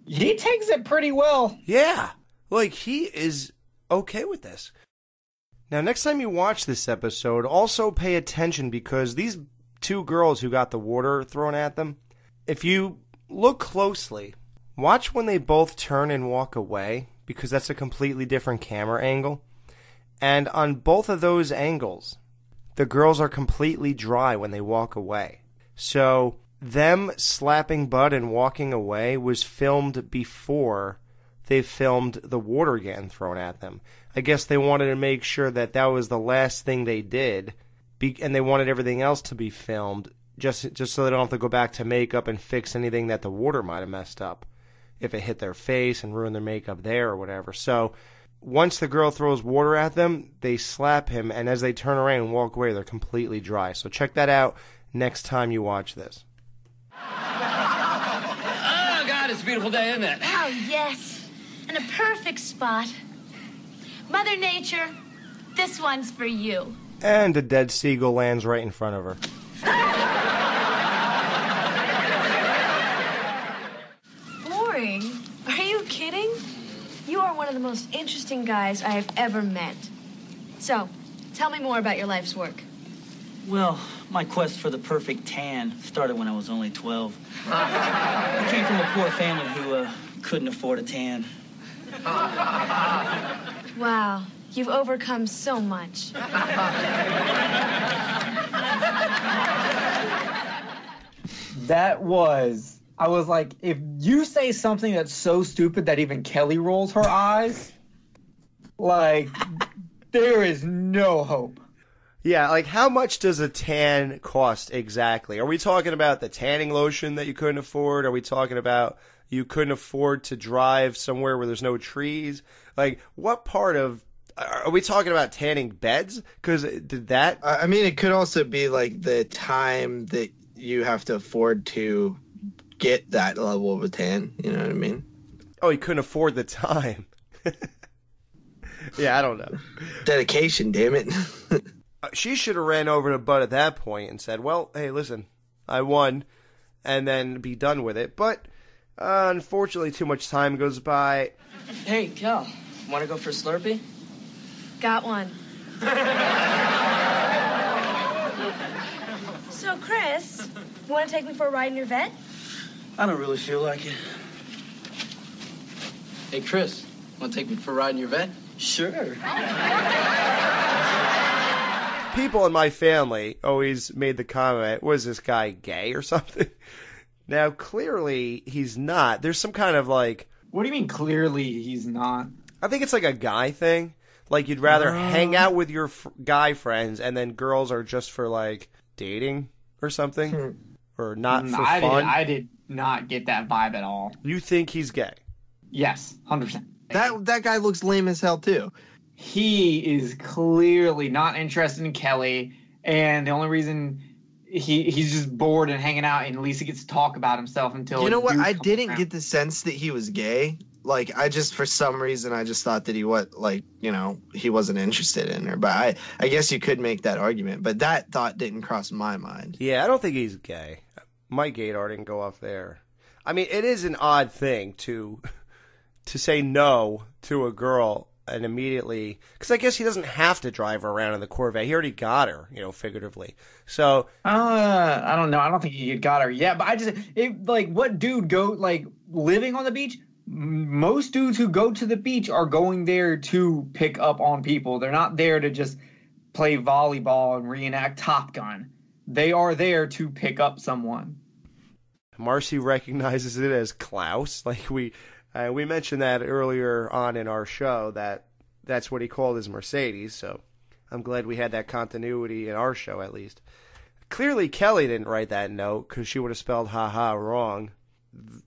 He takes it pretty well. Yeah. Like, he is okay with this. Now, next time you watch this episode, also pay attention because these 2 girls who got the water thrown at them, if you look closely, watch when they both turn and walk away because that's a completely different camera angle. And on both of those angles, the girls are completely dry when they walk away. So them slapping Bud and walking away was filmed before they filmed the water getting thrown at them. I guess they wanted to make sure that that was the last thing they did, and they wanted everything else to be filmed just so they don't have to go back to makeup and fix anything that the water might have messed up if it hit their face and ruined their makeup there or whatever. So once the girl throws water at them, they slap him, and as they turn around and walk away, they're completely dry. So check that out next time you watch this. Oh, God, it's a beautiful day, isn't it? Oh, yes. And a perfect spot. Mother Nature, this one's for you. And a dead seagull lands right in front of her. Boring? Are you kidding? You are one of the most interesting guys I have ever met. So, tell me more about your life's work. Well, my quest for the perfect tan started when I was only 12. I came from a poor family who couldn't afford a tan. Wow, you've overcome so much. I was like, if you say something that's so stupid that even Kelly rolls her eyes, like, there is no hope. Yeah, like, how much does a tan cost exactly? Are we talking about the tanning lotion that you couldn't afford? Are we talking about you couldn't afford to drive somewhere where there's no trees? Like, what part of... Are we talking about tanning beds? Because did that... I mean, it could also be, like, the time that you have to afford to get that level of a tan. You know what I mean? Oh, he couldn't afford the time. Yeah, I don't know. Dedication, damn it. She should have ran over to Bud at that point and said, well, hey, listen, I won, and then be done with it. But unfortunately, too much time goes by. Hey, Kel, want to go for a Slurpee? Got one. So, Chris, you want to take me for a ride in your vet? I don't really feel like it. Hey, Chris, want to take me for a ride in your vet? Sure. People in my family always made the comment, was this guy gay or something? Now, clearly, he's not. There's some kind of, like... What do you mean, clearly he's not? I think it's like a guy thing. Like, you'd rather hang out with your guy friends, and then girls are just for, like, dating or something? Or not for fun? I did not get that vibe at all. You think he's gay? Yes, 100%. That guy looks lame as hell, too. He is clearly not interested in Kelly, and the only reason he's just bored and hanging out, and at least he gets to talk about himself until... You know what? I didn't get the sense that he was gay. Like, I just, for some reason, I just thought that he wasn't interested in her. But I guess you could make that argument. But that thought didn't cross my mind. Yeah, I don't think he's gay. My gaydar didn't go off there. I mean, it is an odd thing to say no to a girl and immediately, because I guess he doesn't have to drive her around in the Corvette. He already got her, figuratively. So I don't know. I don't think he got her yet. But what dude living on the beach most dudes who go to the beach are going there to pick up on people. They're not there to just play volleyball and reenact Top Gun. They are there to pick up someone. Marcy recognizes it as Klaus. Like we mentioned that earlier on in our show, that's what he called his Mercedes. So I'm glad we had that continuity in our show at least. Clearly Kelly didn't write that note because she would have spelled haha wrong.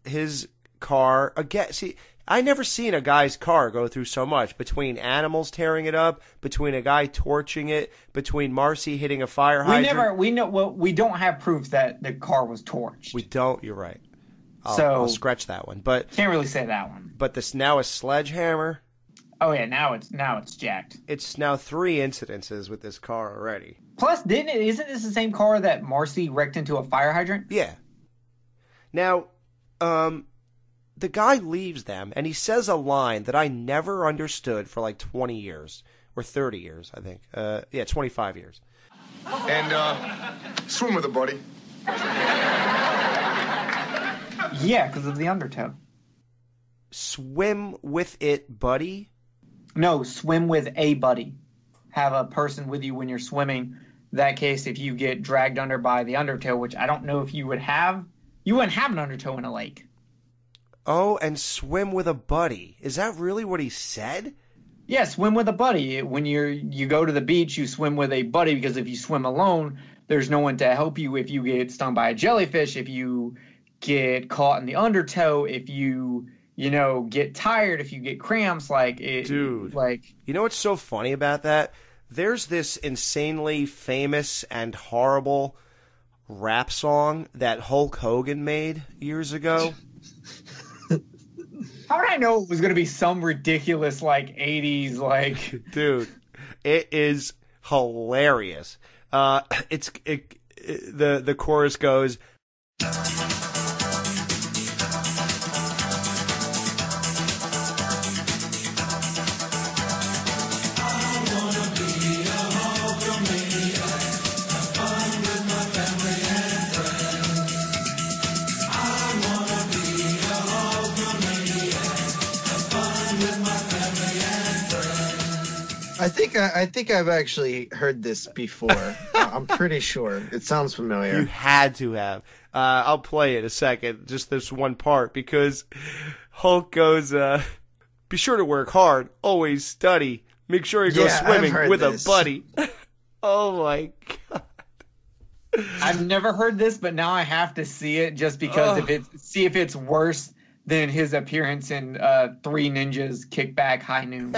His car, again, see, I never seen a guy's car go through so much, between animals tearing it up, between a guy torching it, between Marcy hitting a fire hydrant. We don't have proof that the car was torched. We don't, you're right. I'll scratch that one. But can't really say that one. But this now a sledgehammer. Oh yeah, now it's jacked. It's now 3 incidences with this car already. Plus, isn't this the same car that Marcy wrecked into a fire hydrant? Yeah. Now, the guy leaves them, and he says a line that I never understood for like 20 years. Or 30 years, I think. 25 years. And, swim with a buddy. Yeah, because of the undertow. Swim with it, buddy? No, swim with a buddy. Have a person with you when you're swimming. That case, if you get dragged under by the undertow, which I don't know if you would have. You wouldn't have an undertow in a lake. Oh, and swim with a buddy. Is that really what he said? Yeah, swim with a buddy. When you go to the beach, you swim with a buddy, because if you swim alone, there's no one to help you if you get stung by a jellyfish, if you get caught in the undertow, if you get tired, if you get cramps, Dude, you know what's so funny about that? There's this insanely famous and horrible rap song that Hulk Hogan made years ago. How did I know it was going to be some ridiculous, 80s, Dude, it is hilarious. The chorus goes... I think I've actually heard this before. I'm pretty sure. It sounds familiar. You had to have. I'll play it a second, just this one part, because Hulk goes, be sure to work hard, always study, make sure you go swimming with a buddy. Oh my God. I've never heard this, but now I have to see it just because see if it's worse than his appearance in Three Ninjas Kickback High Noon.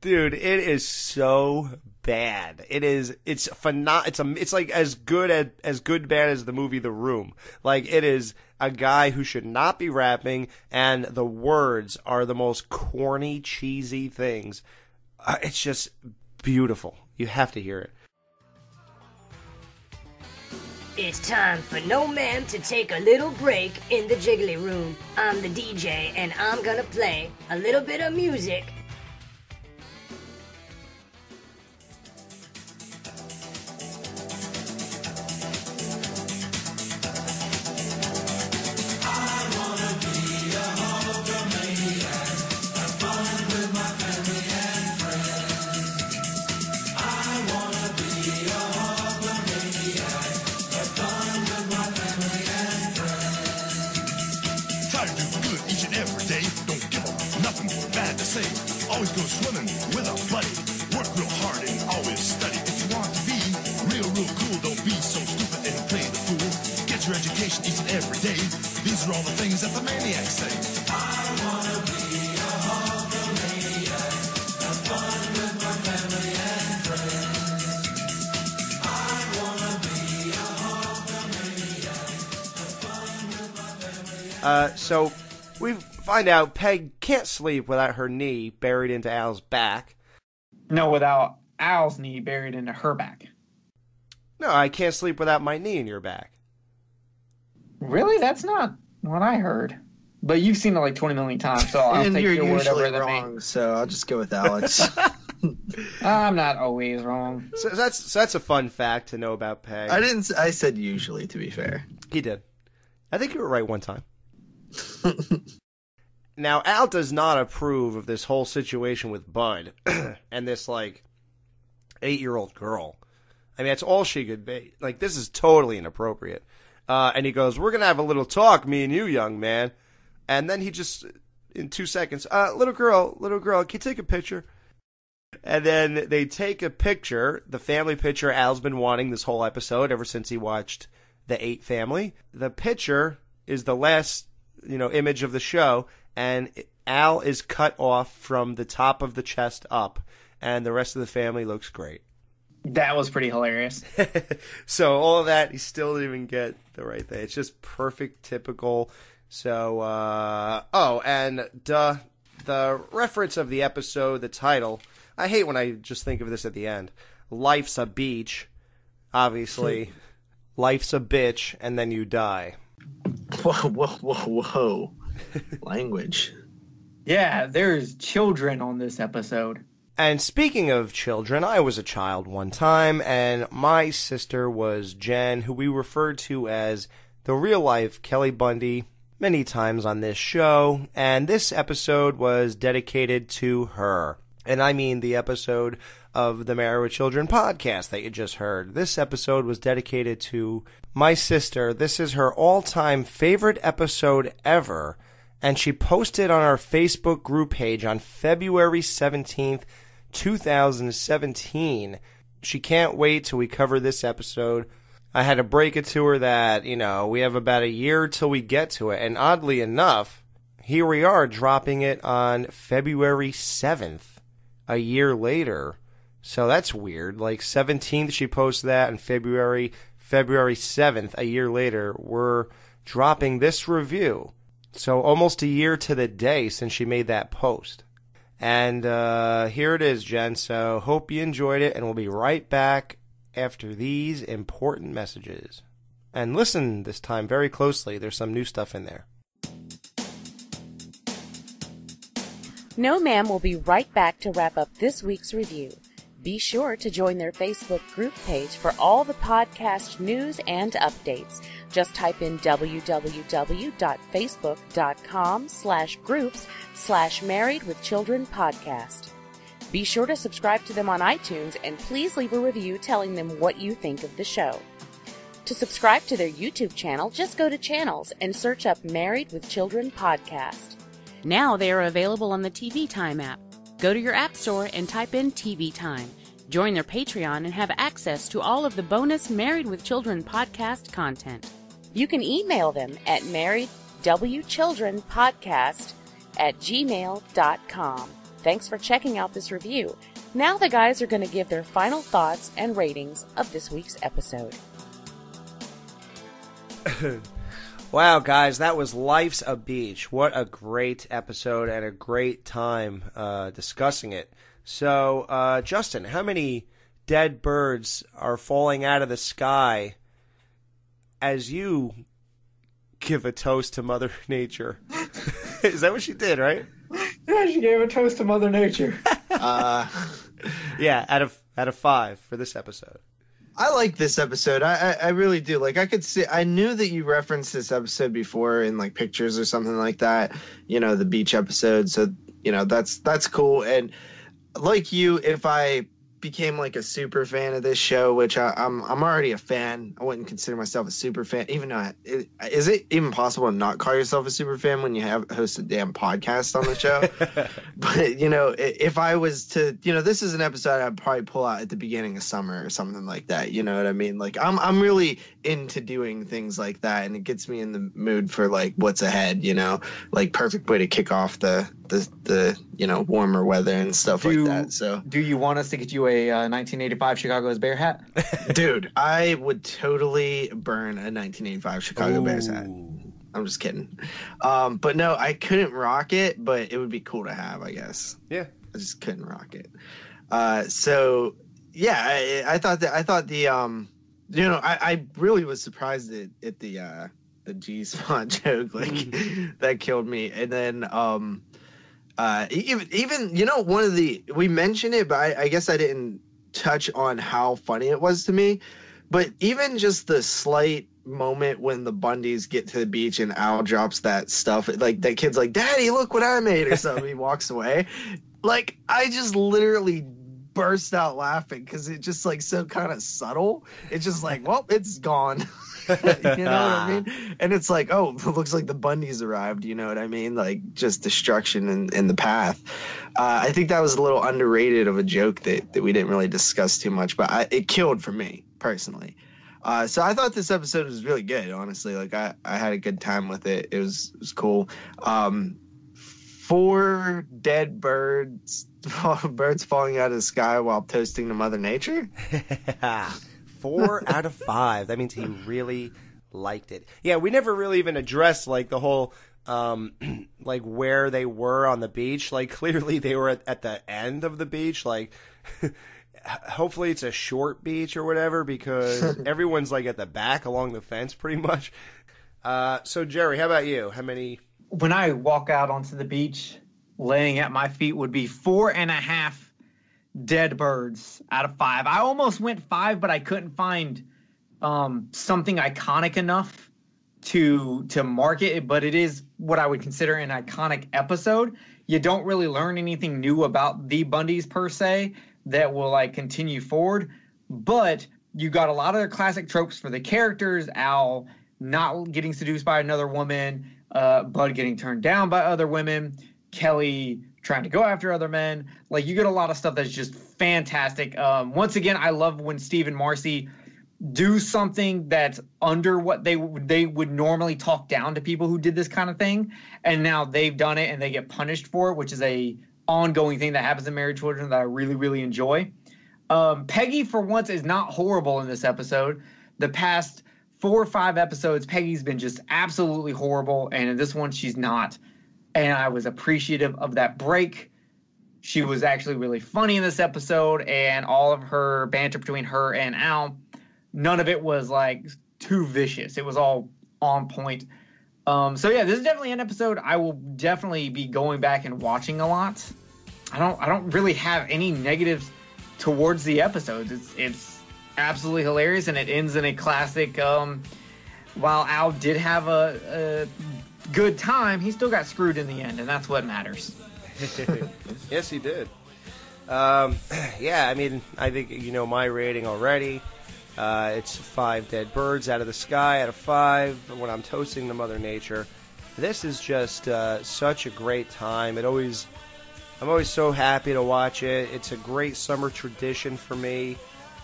Dude, it is so bad. It's like as good bad as the movie The Room. It is a guy who should not be rapping, and the words are the most corny, cheesy things. It's just beautiful. You have to hear it. It's time for No Man to take a little break in the Jiggly Room. I'm the DJ, and I'm gonna play a little bit of music. Always go swimming with a buddy. Work real hard and always study. If you want to be real cool, don't be so stupid and play the fool. Get your education each and every day. These are all the things that the maniacs say. I wanna be a Hulkamaniac. Have fun with my family and friends. I wanna be a Hulkamaniac. Have fun with my family and friends. So we find out Peg can't sleep without her knee buried into Al's back. No, without Al's knee buried into her back. No, I can't sleep without my knee in your back. Really? That's not what I heard. But you've seen it 20 million times, so I'll take your word over the wrong, so I'll just go with Alex. I'm not always wrong. So that's a fun fact to know about Peg. I said usually, to be fair. He did. I think you were right one time. Now, Al does not approve of this whole situation with Bud and this, like, 8-year-old girl. I mean, that's all she could be. Like, this is totally inappropriate. And he goes, we're going to have a little talk, me and you, young man. And then he just, in 2 seconds, little girl, can you take a picture? And then they take a picture, the family picture Al's been wanting this whole episode ever since he watched The 8 Family. The picture is the last, image of the show, and Al is cut off from the top of the chest up, and the rest of the family looks great. That was pretty hilarious. So all of that, he still didn't even get the right thing. It's just perfect, typical. So, and the reference of the episode, the title, I hate when I just think of this at the end. Life's a beach. Obviously, life's a bitch, and then you die. Whoa. Language. Yeah, there's children on this episode. And speaking of children, I was a child one time, and my sister was Jen, who we referred to as the real-life Kelly Bundy many times on this show, and this episode was dedicated to her. And I mean the episode of the Married with Children podcast that you just heard. This episode was dedicated to my sister. This is her all-time favorite episode ever, and she posted on our Facebook group page on February 17th, 2017. She can't wait till we cover this episode. I had to break it to her that, we have about a year till we get to it. And oddly enough, here we are dropping it on February 7th, a year later. So that's weird. Like 17th she posted that, and February 7th, a year later, we're dropping this review. So almost a year to the day since she made that post. And here it is, Jen. So hope you enjoyed it, and we'll be right back after these important messages. And listen this time very closely. There's some new stuff in there. No Ma'am will be right back to wrap up this week's review. Be sure to join their Facebook group page for all the podcast news and updates. Just type in www.facebook.com/groups/Married with Children podcast. Be sure to subscribe to them on iTunes and please leave a review telling them what you think of the show. To subscribe to their YouTube channel, just go to channels and search up Married with Children podcast. Now they are available on the TV Time app. Go to your app store and type in TV Time. Join their Patreon and have access to all of the bonus Married with Children podcast content. You can email them at marriedwchildrenpodcast@gmail.com. Thanks for checking out this review. Now the guys are going to give their final thoughts and ratings of this week's episode. Wow, guys, that was Life's a Beach. What a great episode and a great time discussing it. So, Justin, how many dead birds are falling out of the sky as you give a toast to Mother Nature? Is that what she did, right? Yeah, she gave a toast to Mother Nature. Yeah, out of 5 for this episode. I like this episode. I really do. Like, I knew that you referenced this episode before in like pictures or something like that, the beach episode. So, that's cool. And like you, if I became like a super fan of this show, which I'm already a fan. I wouldn't consider myself a super fan, even though is it even possible to not call yourself a super fan when you host a damn podcast on the show? But if I was to, this is an episode I'd probably pull out at the beginning of summer or something like that. You know what I mean? Like I'm really into doing things like that, and it gets me in the mood for like what's ahead. Like perfect way to kick off the warmer weather and stuff like that. So do you want us to get you a 1985 Chicago's Bear hat? Dude, I would totally burn a 1985 Chicago Bears hat. I'm just kidding. But no, I couldn't rock it, but it would be cool to have, I guess. Yeah. I just couldn't rock it. So yeah, I thought the I really was surprised at the G-spot joke, like that killed me. And then even one of we mentioned it, but I guess I didn't touch on how funny it was to me. But even just the slight moment when the Bundys get to the beach and Al drops that stuff. Like, that kid's like, Daddy, look what I made, or something. He walks away. Like, I just literally burst out laughing because it's just like so kind of subtle. It's just like, well, it's gone. You know what I mean? And it's like, oh, it looks like the Bundys arrived. You know what I mean? Like, just destruction in the path. I think that was a little underrated of a joke that we didn't really discuss too much, but it killed for me personally. So I thought this episode was really good, honestly. Like, I had a good time with it. It was cool. 4 dead birds falling out of the sky while toasting to Mother Nature? 4 out of 5. That means he really liked it. Yeah, we never really even addressed, like, the whole, like, where they were on the beach. Like, clearly they were at the end of the beach. Like, hopefully it's a short beach or whatever, because everyone's, like, at the back along the fence pretty much. So, Jerry, how about you? How many... When I walk out onto the beach, laying at my feet would be 4.5 dead birds out of 5. I almost went 5, but I couldn't find something iconic enough to mark it. But it is what I would consider an iconic episode. You don't really learn anything new about the Bundys per se that will like continue forward, but you got a lot of their classic tropes for the characters. Al not getting seduced by another woman, Bud getting turned down by other women, Kelly trying to go after other men. Like, you get a lot of stuff that's just fantastic. Once again, I love when Steve and Marcy do something that's under what they would normally talk down to people who did this kind of thing, and now they've done it and they get punished for it, which is a ongoing thing that happens in Married Children that I really, really enjoy. Peggy, for once, is not horrible in this episode. The past 4 or 5 episodes, Peggy's been just absolutely horrible, and in this one, she's not. And I was appreciative of that break. She was actually really funny in this episode, and all of her banter between her and Al, none of it was, like, too vicious. It was all on point. So, yeah, this is definitely an episode I will definitely be going back and watching a lot. I don't really have any negatives towards the episodes. It's absolutely hilarious, and it ends in a classic. While Al did have a good time, he still got screwed in the end, and that's what matters. Yes, he did. Yeah, I mean, I think you know my rating already. It's 5 dead birds out of the sky out of 5 when I'm toasting to Mother Nature. This is just such a great time. I'm always so happy to watch it. It's a great summer tradition for me.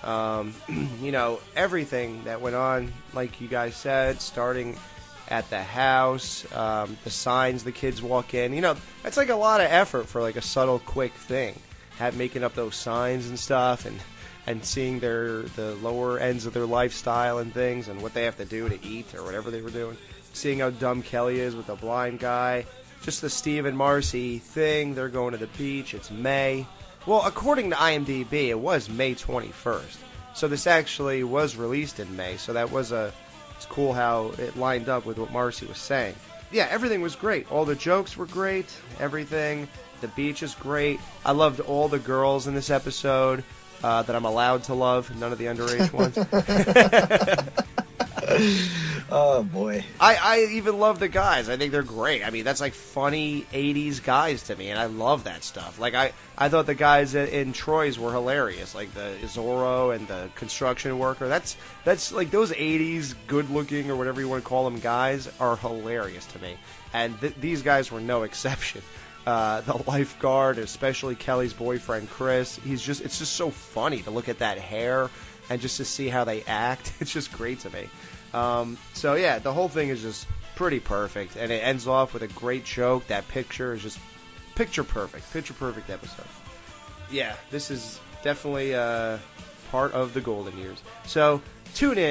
You know, everything that went on, like you guys said, starting at the house, the signs the kids walk in. You know, that's like a lot of effort for like a subtle, quick thing. Making up those signs and stuff, and seeing the lower ends of their lifestyle and things, and what they have to do to eat or whatever they were doing. Seeing how dumb Kelly is with the blind guy. Just the Steve and Marcy thing. They're going to the beach. It's May. Well, according to IMDb, it was May 21st. So this actually was released in May. So that was it's cool how it lined up with what Marcy was saying. Yeah, everything was great. All the jokes were great. Everything. The beach is great. I loved all the girls in this episode that I'm allowed to love. None of the underage ones. Oh, boy. I even love the guys. I think they're great. I mean, that's like funny 80s guys to me, and I love that stuff. Like, I thought the guys in Troy's were hilarious, like the Zorro and the construction worker. That's like those 80s good-looking or whatever you want to call them guys are hilarious to me. And these guys were no exception. The lifeguard, especially Kelly's boyfriend, Chris, it's just so funny to look at that hair and just to see how they act. It's just great to me. So yeah, the whole thing is just pretty perfect, and it ends off with a great joke. That picture is just picture perfect episode. Yeah, this is definitely part of the golden years. So tune in.